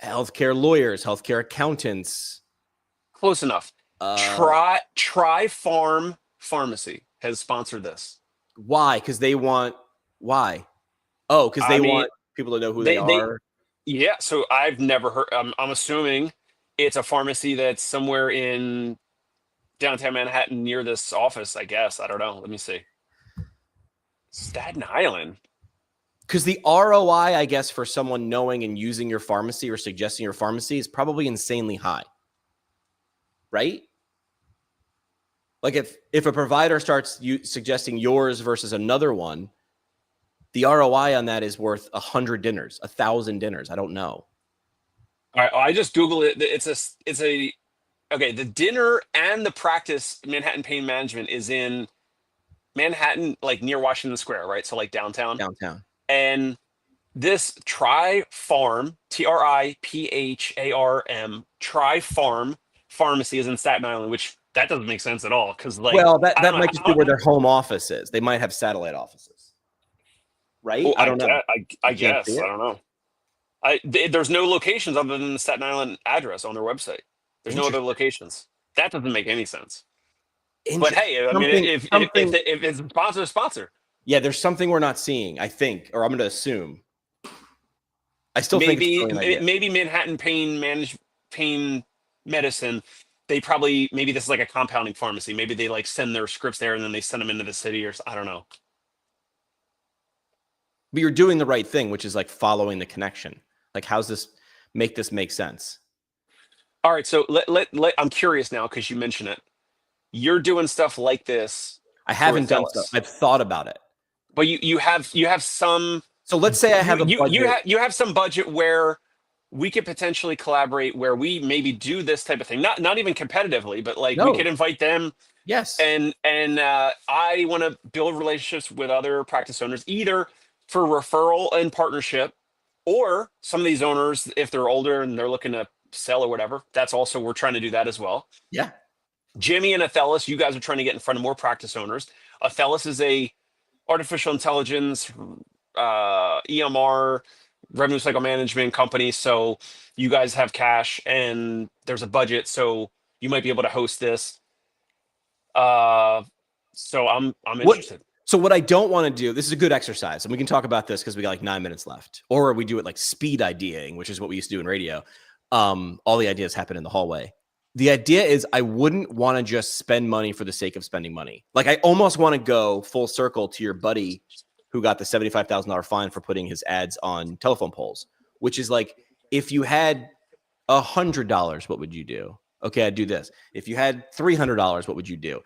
Healthcare lawyers, healthcare accountants. Close enough. Try Farm Pharmacy has sponsored this. Why? Because they want. Why? Oh, because they want people to know who they are. Yeah. So I've never heard. I'm assuming it's a pharmacy that's somewhere in downtown Manhattan near this office. I guess I don't know. Let me see. Staten Island. Because the ROI, I guess, for someone knowing and using your pharmacy or suggesting your pharmacy is probably insanely high. Right? Like if a provider starts suggesting yours versus another one, the ROI on that is worth 100 dinners, 1,000 dinners. I don't know. All right, I just Googled it. Okay, the dinner and the practice Manhattan Pain Management is in Manhattan, like near Washington Square, right? So like downtown. Downtown. And this Tri-Pharm, Tripharm, Tri-Pharm Pharmacy is in Staten Island, which that doesn't make sense at all. Because like, well, that might just be where their home office is. They might have satellite offices, right? Well, I don't know. I guess I don't know. There's no locations other than the Staten Island address on their website. There's no other locations. That doesn't make any sense. But hey, I mean, if it's a sponsor. Yeah, there's something we're not seeing, I think, or I'm going to assume. I still think maybe Manhattan Pain Medicine. Maybe this is like a compounding pharmacy. Maybe they like send their scripts there and then they send them into the city, or I don't know. But you're doing the right thing, which is like following the connection. Like, how's this make sense? All right, so I'm curious now because you mentioned it. You're doing stuff like this. I haven't done stuff. I've thought about it. But you have some. So let's say I have a budget. You have some budget where we could potentially collaborate, where we maybe do this type of thing. Not even competitively, but like we could invite them. Yes. And I want to build relationships with other practice owners, either for referral and partnership, or some of these owners, if they're older and they're looking to sell or whatever. That's also, we're trying to do that as well. Yeah. Jimmy and Athelis, you guys are trying to get in front of more practice owners. Athelis is a artificial intelligence, EMR, revenue cycle management company. So you guys have cash and there's a budget, so you might be able to host this. So I'm interested. So what I don't want to do, this is a good exercise, and we can talk about this because we got like 9 minutes left, or we do it like speed ideaing, which is what we used to do in radio. All the ideas happen in the hallway. The idea is I wouldn't want to just spend money for the sake of spending money. Like, I almost want to go full circle to your buddy who got the $75,000 fine for putting his ads on telephone poles, which is like, if you had $100, what would you do? Okay, I'd do this. If you had $300, what would you do?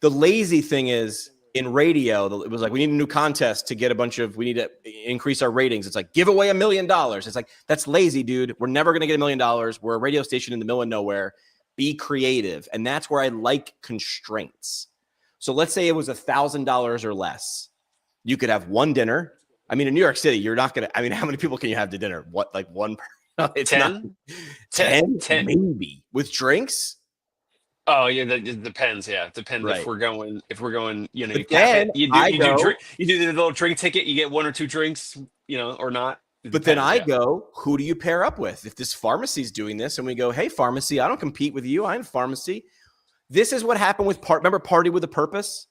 The lazy thing is, in radio, it was like, we need a new contest to get we need to increase our ratings. It's like, give away $1 million. It's like, that's lazy, dude. We're never going to get $1 million. We're a radio station in the middle of nowhere. Be creative. And that's where I like constraints. So let's say it was $1,000 or less. You could have one dinner. I mean, in New York City, you're not going to, I mean, how many people can you have to dinner? What, like one? It's 10? 10, maybe, with drinks. Oh yeah, it depends. Yeah, it depends right. if we're going. You know, you do the little drink ticket. You get one or two drinks, or not. But then I go, who do you pair up with? If this pharmacy's doing this, and we go, hey, pharmacy, I don't compete with you. I'm pharmacy. This is what happened with remember Party with a Purpose?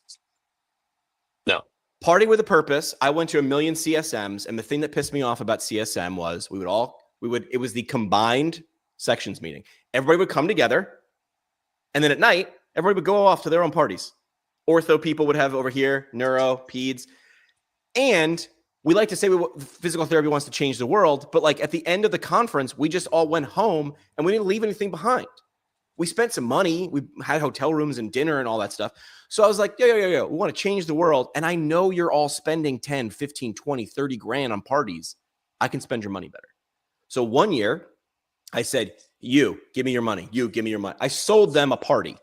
No. Party with a Purpose. I went to 1 million CSMs, and the thing that pissed me off about CSM was it was the combined sections meeting. Everybody would come together. And then at night, everybody would go off to their own parties. Ortho people would have over here, neuro, peds. And we like to say physical therapy wants to change the world. But like at the end of the conference, we just all went home and we didn't leave anything behind. We spent some money. We had hotel rooms and dinner and all that stuff. So I was like, yo, we want to change the world. And I know you're all spending 10, 15, 20, 30 grand on parties. I can spend your money better. So one year I said, you give me your money. You give me your money. I sold them a party.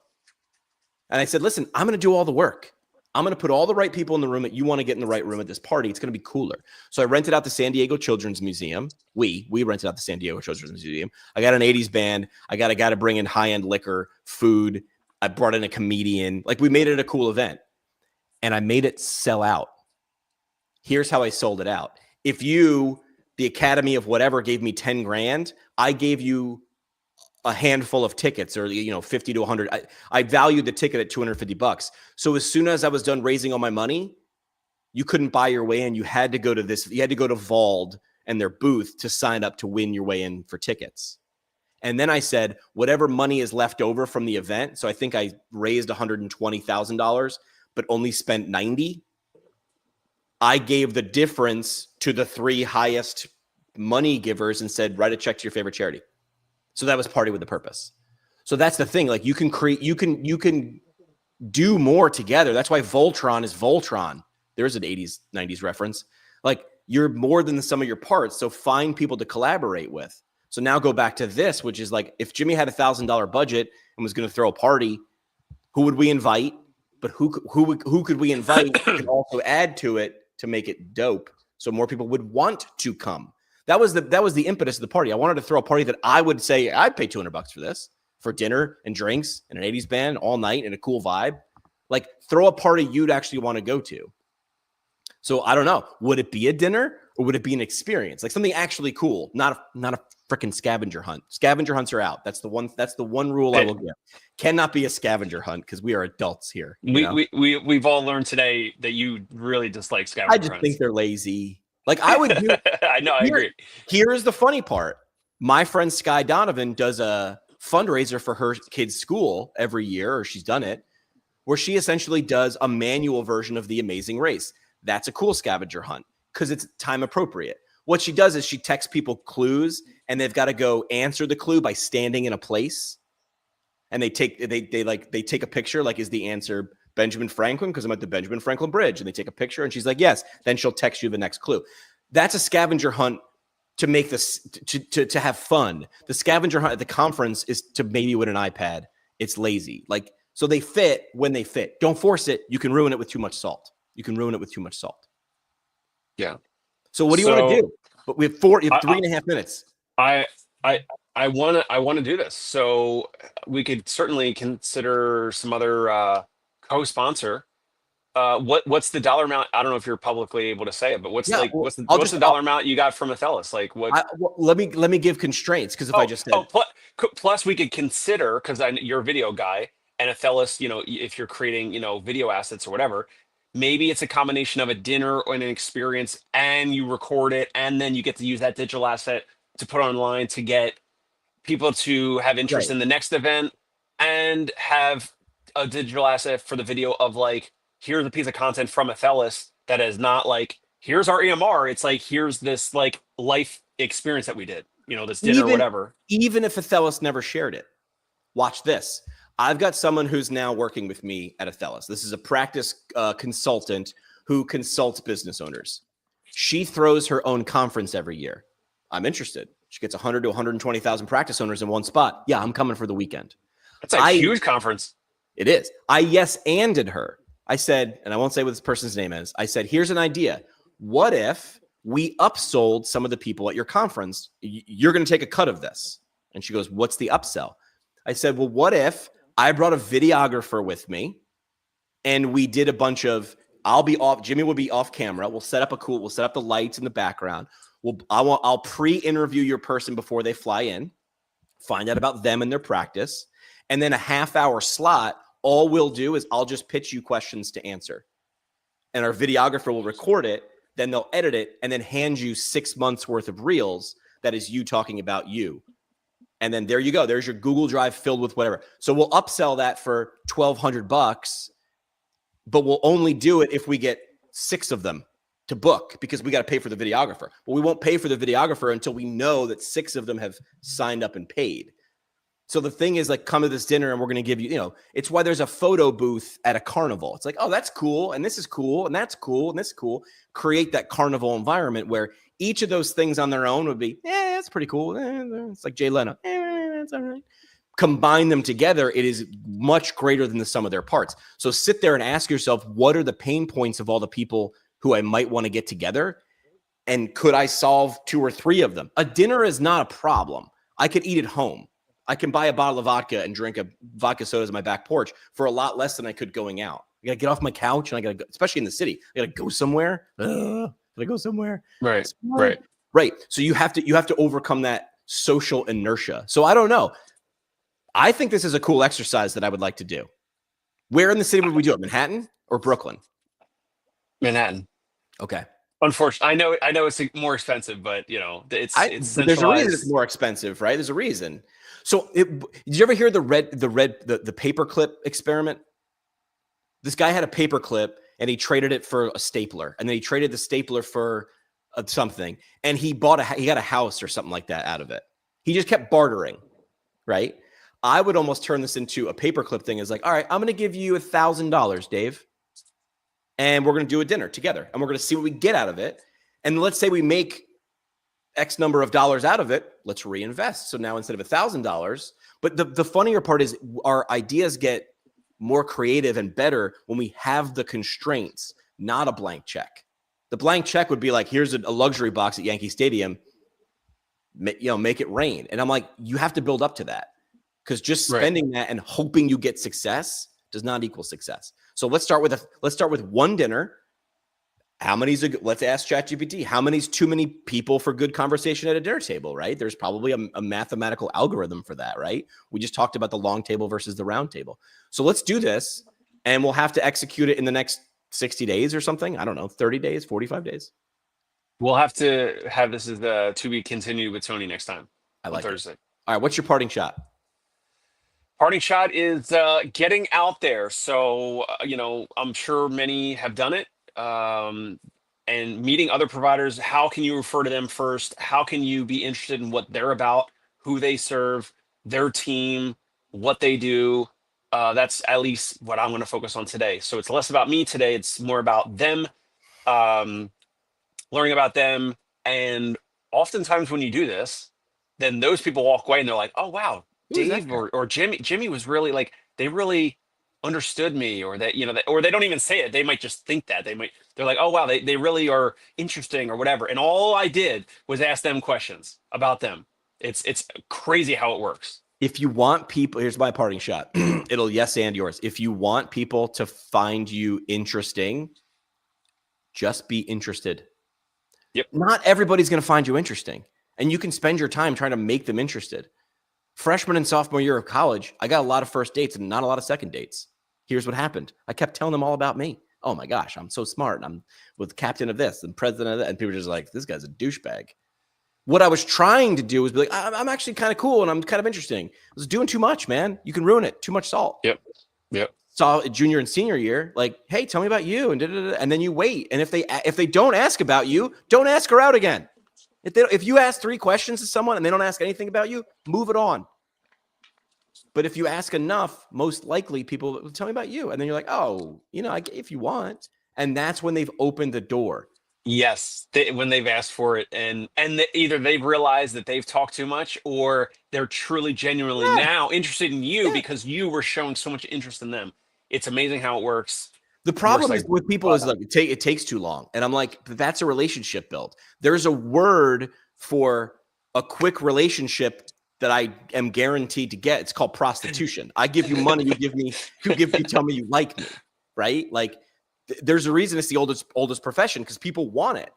And I said, listen, I'm going to do all the work. I'm going to put all the right people in the room that you want to get in the right room at this party. It's going to be cooler. So I rented out the San Diego Children's Museum. We rented out the San Diego Children's Museum. I got an 80s band. I got a guy to bring in high-end liquor, food. I brought in a comedian. Like, we made it a cool event. And I made it sell out. Here's how I sold it out. If the Academy of whatever, gave me 10 grand, I gave you a handful of tickets, or 50 to 100. I valued the ticket at $250. So as soon as I was done raising all my money, you couldn't buy your way in. You had to go to Vald and their booth to sign up to win your way in for tickets. And then I said, whatever money is left over from the event. So I think I raised $120,000, but only spent $90,000. I gave the difference to the 3 highest money givers and said, write a check to your favorite charity. So that was Party with a Purpose. So that's the thing. Like you can create, you can do more together. That's why Voltron is Voltron. There's an 80s, 90s reference. Like you're more than the sum of your parts. So find people to collaborate with. So now go back to this, which is like, if Jimmy had $1,000 budget and was going to throw a party, who would we invite? But who could we invite and also add to it to make it dope so more people would want to come? That was the impetus of the party. I wanted to throw a party that I would say I'd pay $200 for this, for dinner and drinks and an 80s band all night and a cool vibe. Like throw a party you'd actually want to go to. So I don't know. Would it be a dinner or would it be an experience? Like something actually cool, not a freaking scavenger hunt. Scavenger hunts are out. That's the one rule I will give. Cannot be a scavenger hunt because we are adults here. We've all learned today that you really dislike scavenger hunts. I just think they're lazy. Like I would do. I know. I agree. Here's the funny part. My friend Sky Donovan does a fundraiser for her kid's school every year, or she's done it, where she essentially does a manual version of The Amazing Race. That's a cool scavenger hunt because it's time appropriate. What she does is she texts people clues and they've got to go answer the clue by standing in a place. And they take a picture, like, is the answer Benjamin Franklin? Because I'm at the Benjamin Franklin Bridge. And they take a picture and she's like, yes. Then she'll text you the next clue. That's a scavenger hunt to make this to have fun. The scavenger hunt at the conference is to maybe win an iPad. It's lazy. Like, so they fit when they fit. Don't force it. You can ruin it with too much salt. Yeah. So what do you want to do? But we have 3.5 minutes. I want to do this. So we could certainly consider some other co-sponsor. What's the dollar amount? I don't know if you're publicly able to say it, but what's the dollar amount you got from Athelis? Like what? Let me give constraints because if I just said plus we could consider, because you're a video guy and Athelis, if you're creating video assets or whatever. Maybe it's a combination of a dinner or an experience and you record it and then you get to use that digital asset to put online to get people to have interest in the next event and have a digital asset for the video of like, here's a piece of content from Athelis that is not like, here's our EMR. It's like, here's this like life experience that we did, this dinner or whatever. Even if Athelis never shared it, watch this. I've got someone who's now working with me at Athelis. This is a practice consultant who consults business owners. She throws her own conference every year. I'm interested. She gets 100 to 120,000 practice owners in one spot. Yeah, I'm coming for the weekend. That's a huge conference. It is. I yes-anded her. I said, and I won't say what this person's name is. I said, here's an idea. What if we upsold some of the people at your conference? You're going to take a cut of this. And she goes, what's the upsell? I said, well, what if I brought a videographer with me and we did a bunch of, I'll be off, Jimmy will be off camera. We'll set up the lights in the background. I'll pre-interview your person before they fly in, find out about them and their practice. And then a half-hour slot, all we'll do is I'll just pitch you questions to answer. And our videographer will record it, then they'll edit it, and then hand you 6 months worth of reels that is you talking about you. And then there you go. There's your Google Drive filled with whatever. So we'll upsell that for $1,200, but we'll only do it if we get 6 of them to book because we got to pay for the videographer. But we won't pay for the videographer until we know that 6 of them have signed up and paid. So the thing is, like, come to this dinner and we're going to give you, it's why there's a photo booth at a carnival. It's like, oh, that's cool. And this is cool. And that's cool. And this is cool. Create that carnival environment where each of those things on their own would be, that's pretty cool. It's like Jay Leno. That's all right. Combine them together, it is much greater than the sum of their parts. So sit there and ask yourself, what are the pain points of all the people who I might want to get together? And could I solve 2 or 3 of them? A dinner is not a problem. I could eat at home. I can buy a bottle of vodka and drink a vodka sodas on my back porch for a lot less than I could going out. I got to get off my couch and I got to go, especially in the city. I got to go somewhere. Did I go somewhere? Right. So you have to overcome that social inertia. So I don't know. I think this is a cool exercise that I would like to do. Where in the city would we do it? Manhattan or Brooklyn? Manhattan. Okay. Unfortunately, I know it's more expensive, but it's centralized. There's a reason it's more expensive, right? There's a reason. So did you ever hear the paperclip experiment? This guy had a paperclip and he traded it for a stapler, and then he traded the stapler for something, and he got a house or something like that out of it. He just kept bartering, right? I would almost turn this into a paperclip thing. Is like, all right, I'm going to give you $1,000, Dave, and we're going to do a dinner together, and we're going to see what we get out of it. And let's say we make X number of dollars out of it. Let's reinvest. So now instead of $1,000, but the funnier part is our ideas get more creative and better when we have the constraints, not a blank check. The blank check would be like, here's a luxury box at Yankee Stadium, make it rain. And I'm like, you have to build up to that, because just spending that and hoping you get success does not equal success. So let's start with one dinner. How many's let's ask ChatGPT, how many's too many people for good conversation at a dinner table, right? There's probably a mathematical algorithm for that, right? We just talked about the long table versus the round table. So let's do this, and we'll have to execute it in the next 60 days or something. I don't know, 30 days, 45 days. We'll have to have this as the to be continued with Tony next time. I like Thursday. It. All right, what's your parting shot? Parting shot is getting out there. So, I'm sure many have done it. And meeting other providers. How can you refer to them first? How can you be interested in what they're about, who they serve, their team, what they do? That's at least what I'm going to focus on today. So it's less about me today. It's more about them, learning about them. And oftentimes when you do this, then those people walk away and they're like, oh, wow, Dave or Jimmy was really like, they really understood me, or that, or they don't even say it. They might just think that they're like, oh, wow, they really are interesting or whatever. And all I did was ask them questions about them. It's crazy how it works. If you want people, here's my parting shot. It'll yes and yours. If you want people to find you interesting, just be interested. Yep. Not everybody's going to find you interesting, and you can spend your time trying to make them interested. Freshman and sophomore year of college, I got a lot of first dates and not a lot of second dates. Here's what happened. I kept telling them all about me. Oh my gosh, I'm so smart. I'm with captain of this and president of that. And people were just like, this guy's a douchebag. What I was trying to do was be like, I'm actually kind of cool and I'm kind of interesting. I was doing too much, man. You can ruin it. Too much salt. Yep. Saw junior and senior year, like, hey, tell me about you. And then you wait. And if they don't ask about you, don't ask her out again. If you ask 3 questions to someone and they don't ask anything about you, move it on. But if you ask enough, most likely people will tell me about you. And then you're like, oh, if you want. And that's when they've opened the door. Yes. When they've asked for it. And either they've realized that they've talked too much, or they're truly genuinely now interested in you because you were showing so much interest in them. It's amazing how it works. The problem is with people is like it takes too long. And I'm like, that's a relationship build. There's a word for a quick relationship that I am guaranteed to get. It's called prostitution. I give you money, you tell me you like me, right? Like there's a reason it's the oldest profession, because people want it.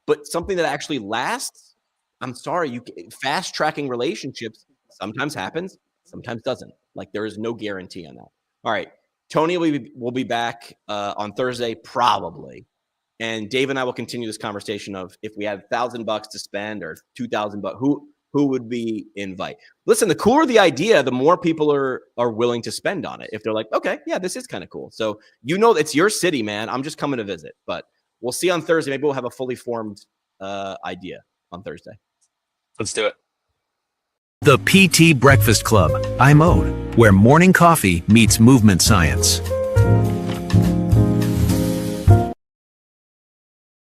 But something that actually lasts, I'm sorry, fast tracking relationships sometimes happens, sometimes doesn't. Like there is no guarantee on that. All right. Tony will be back on Thursday, probably. And Dave and I will continue this conversation of if we had $1,000 to spend or $2,000, who would we invite? Listen, the cooler the idea, the more people are willing to spend on it. If they're like, okay, yeah, this is kind of cool. So it's your city, man. I'm just coming to visit. But we'll see on Thursday. Maybe we'll have a fully formed idea on Thursday. Let's do it. The PT Breakfast Club. I'm Ode, where morning coffee meets movement science.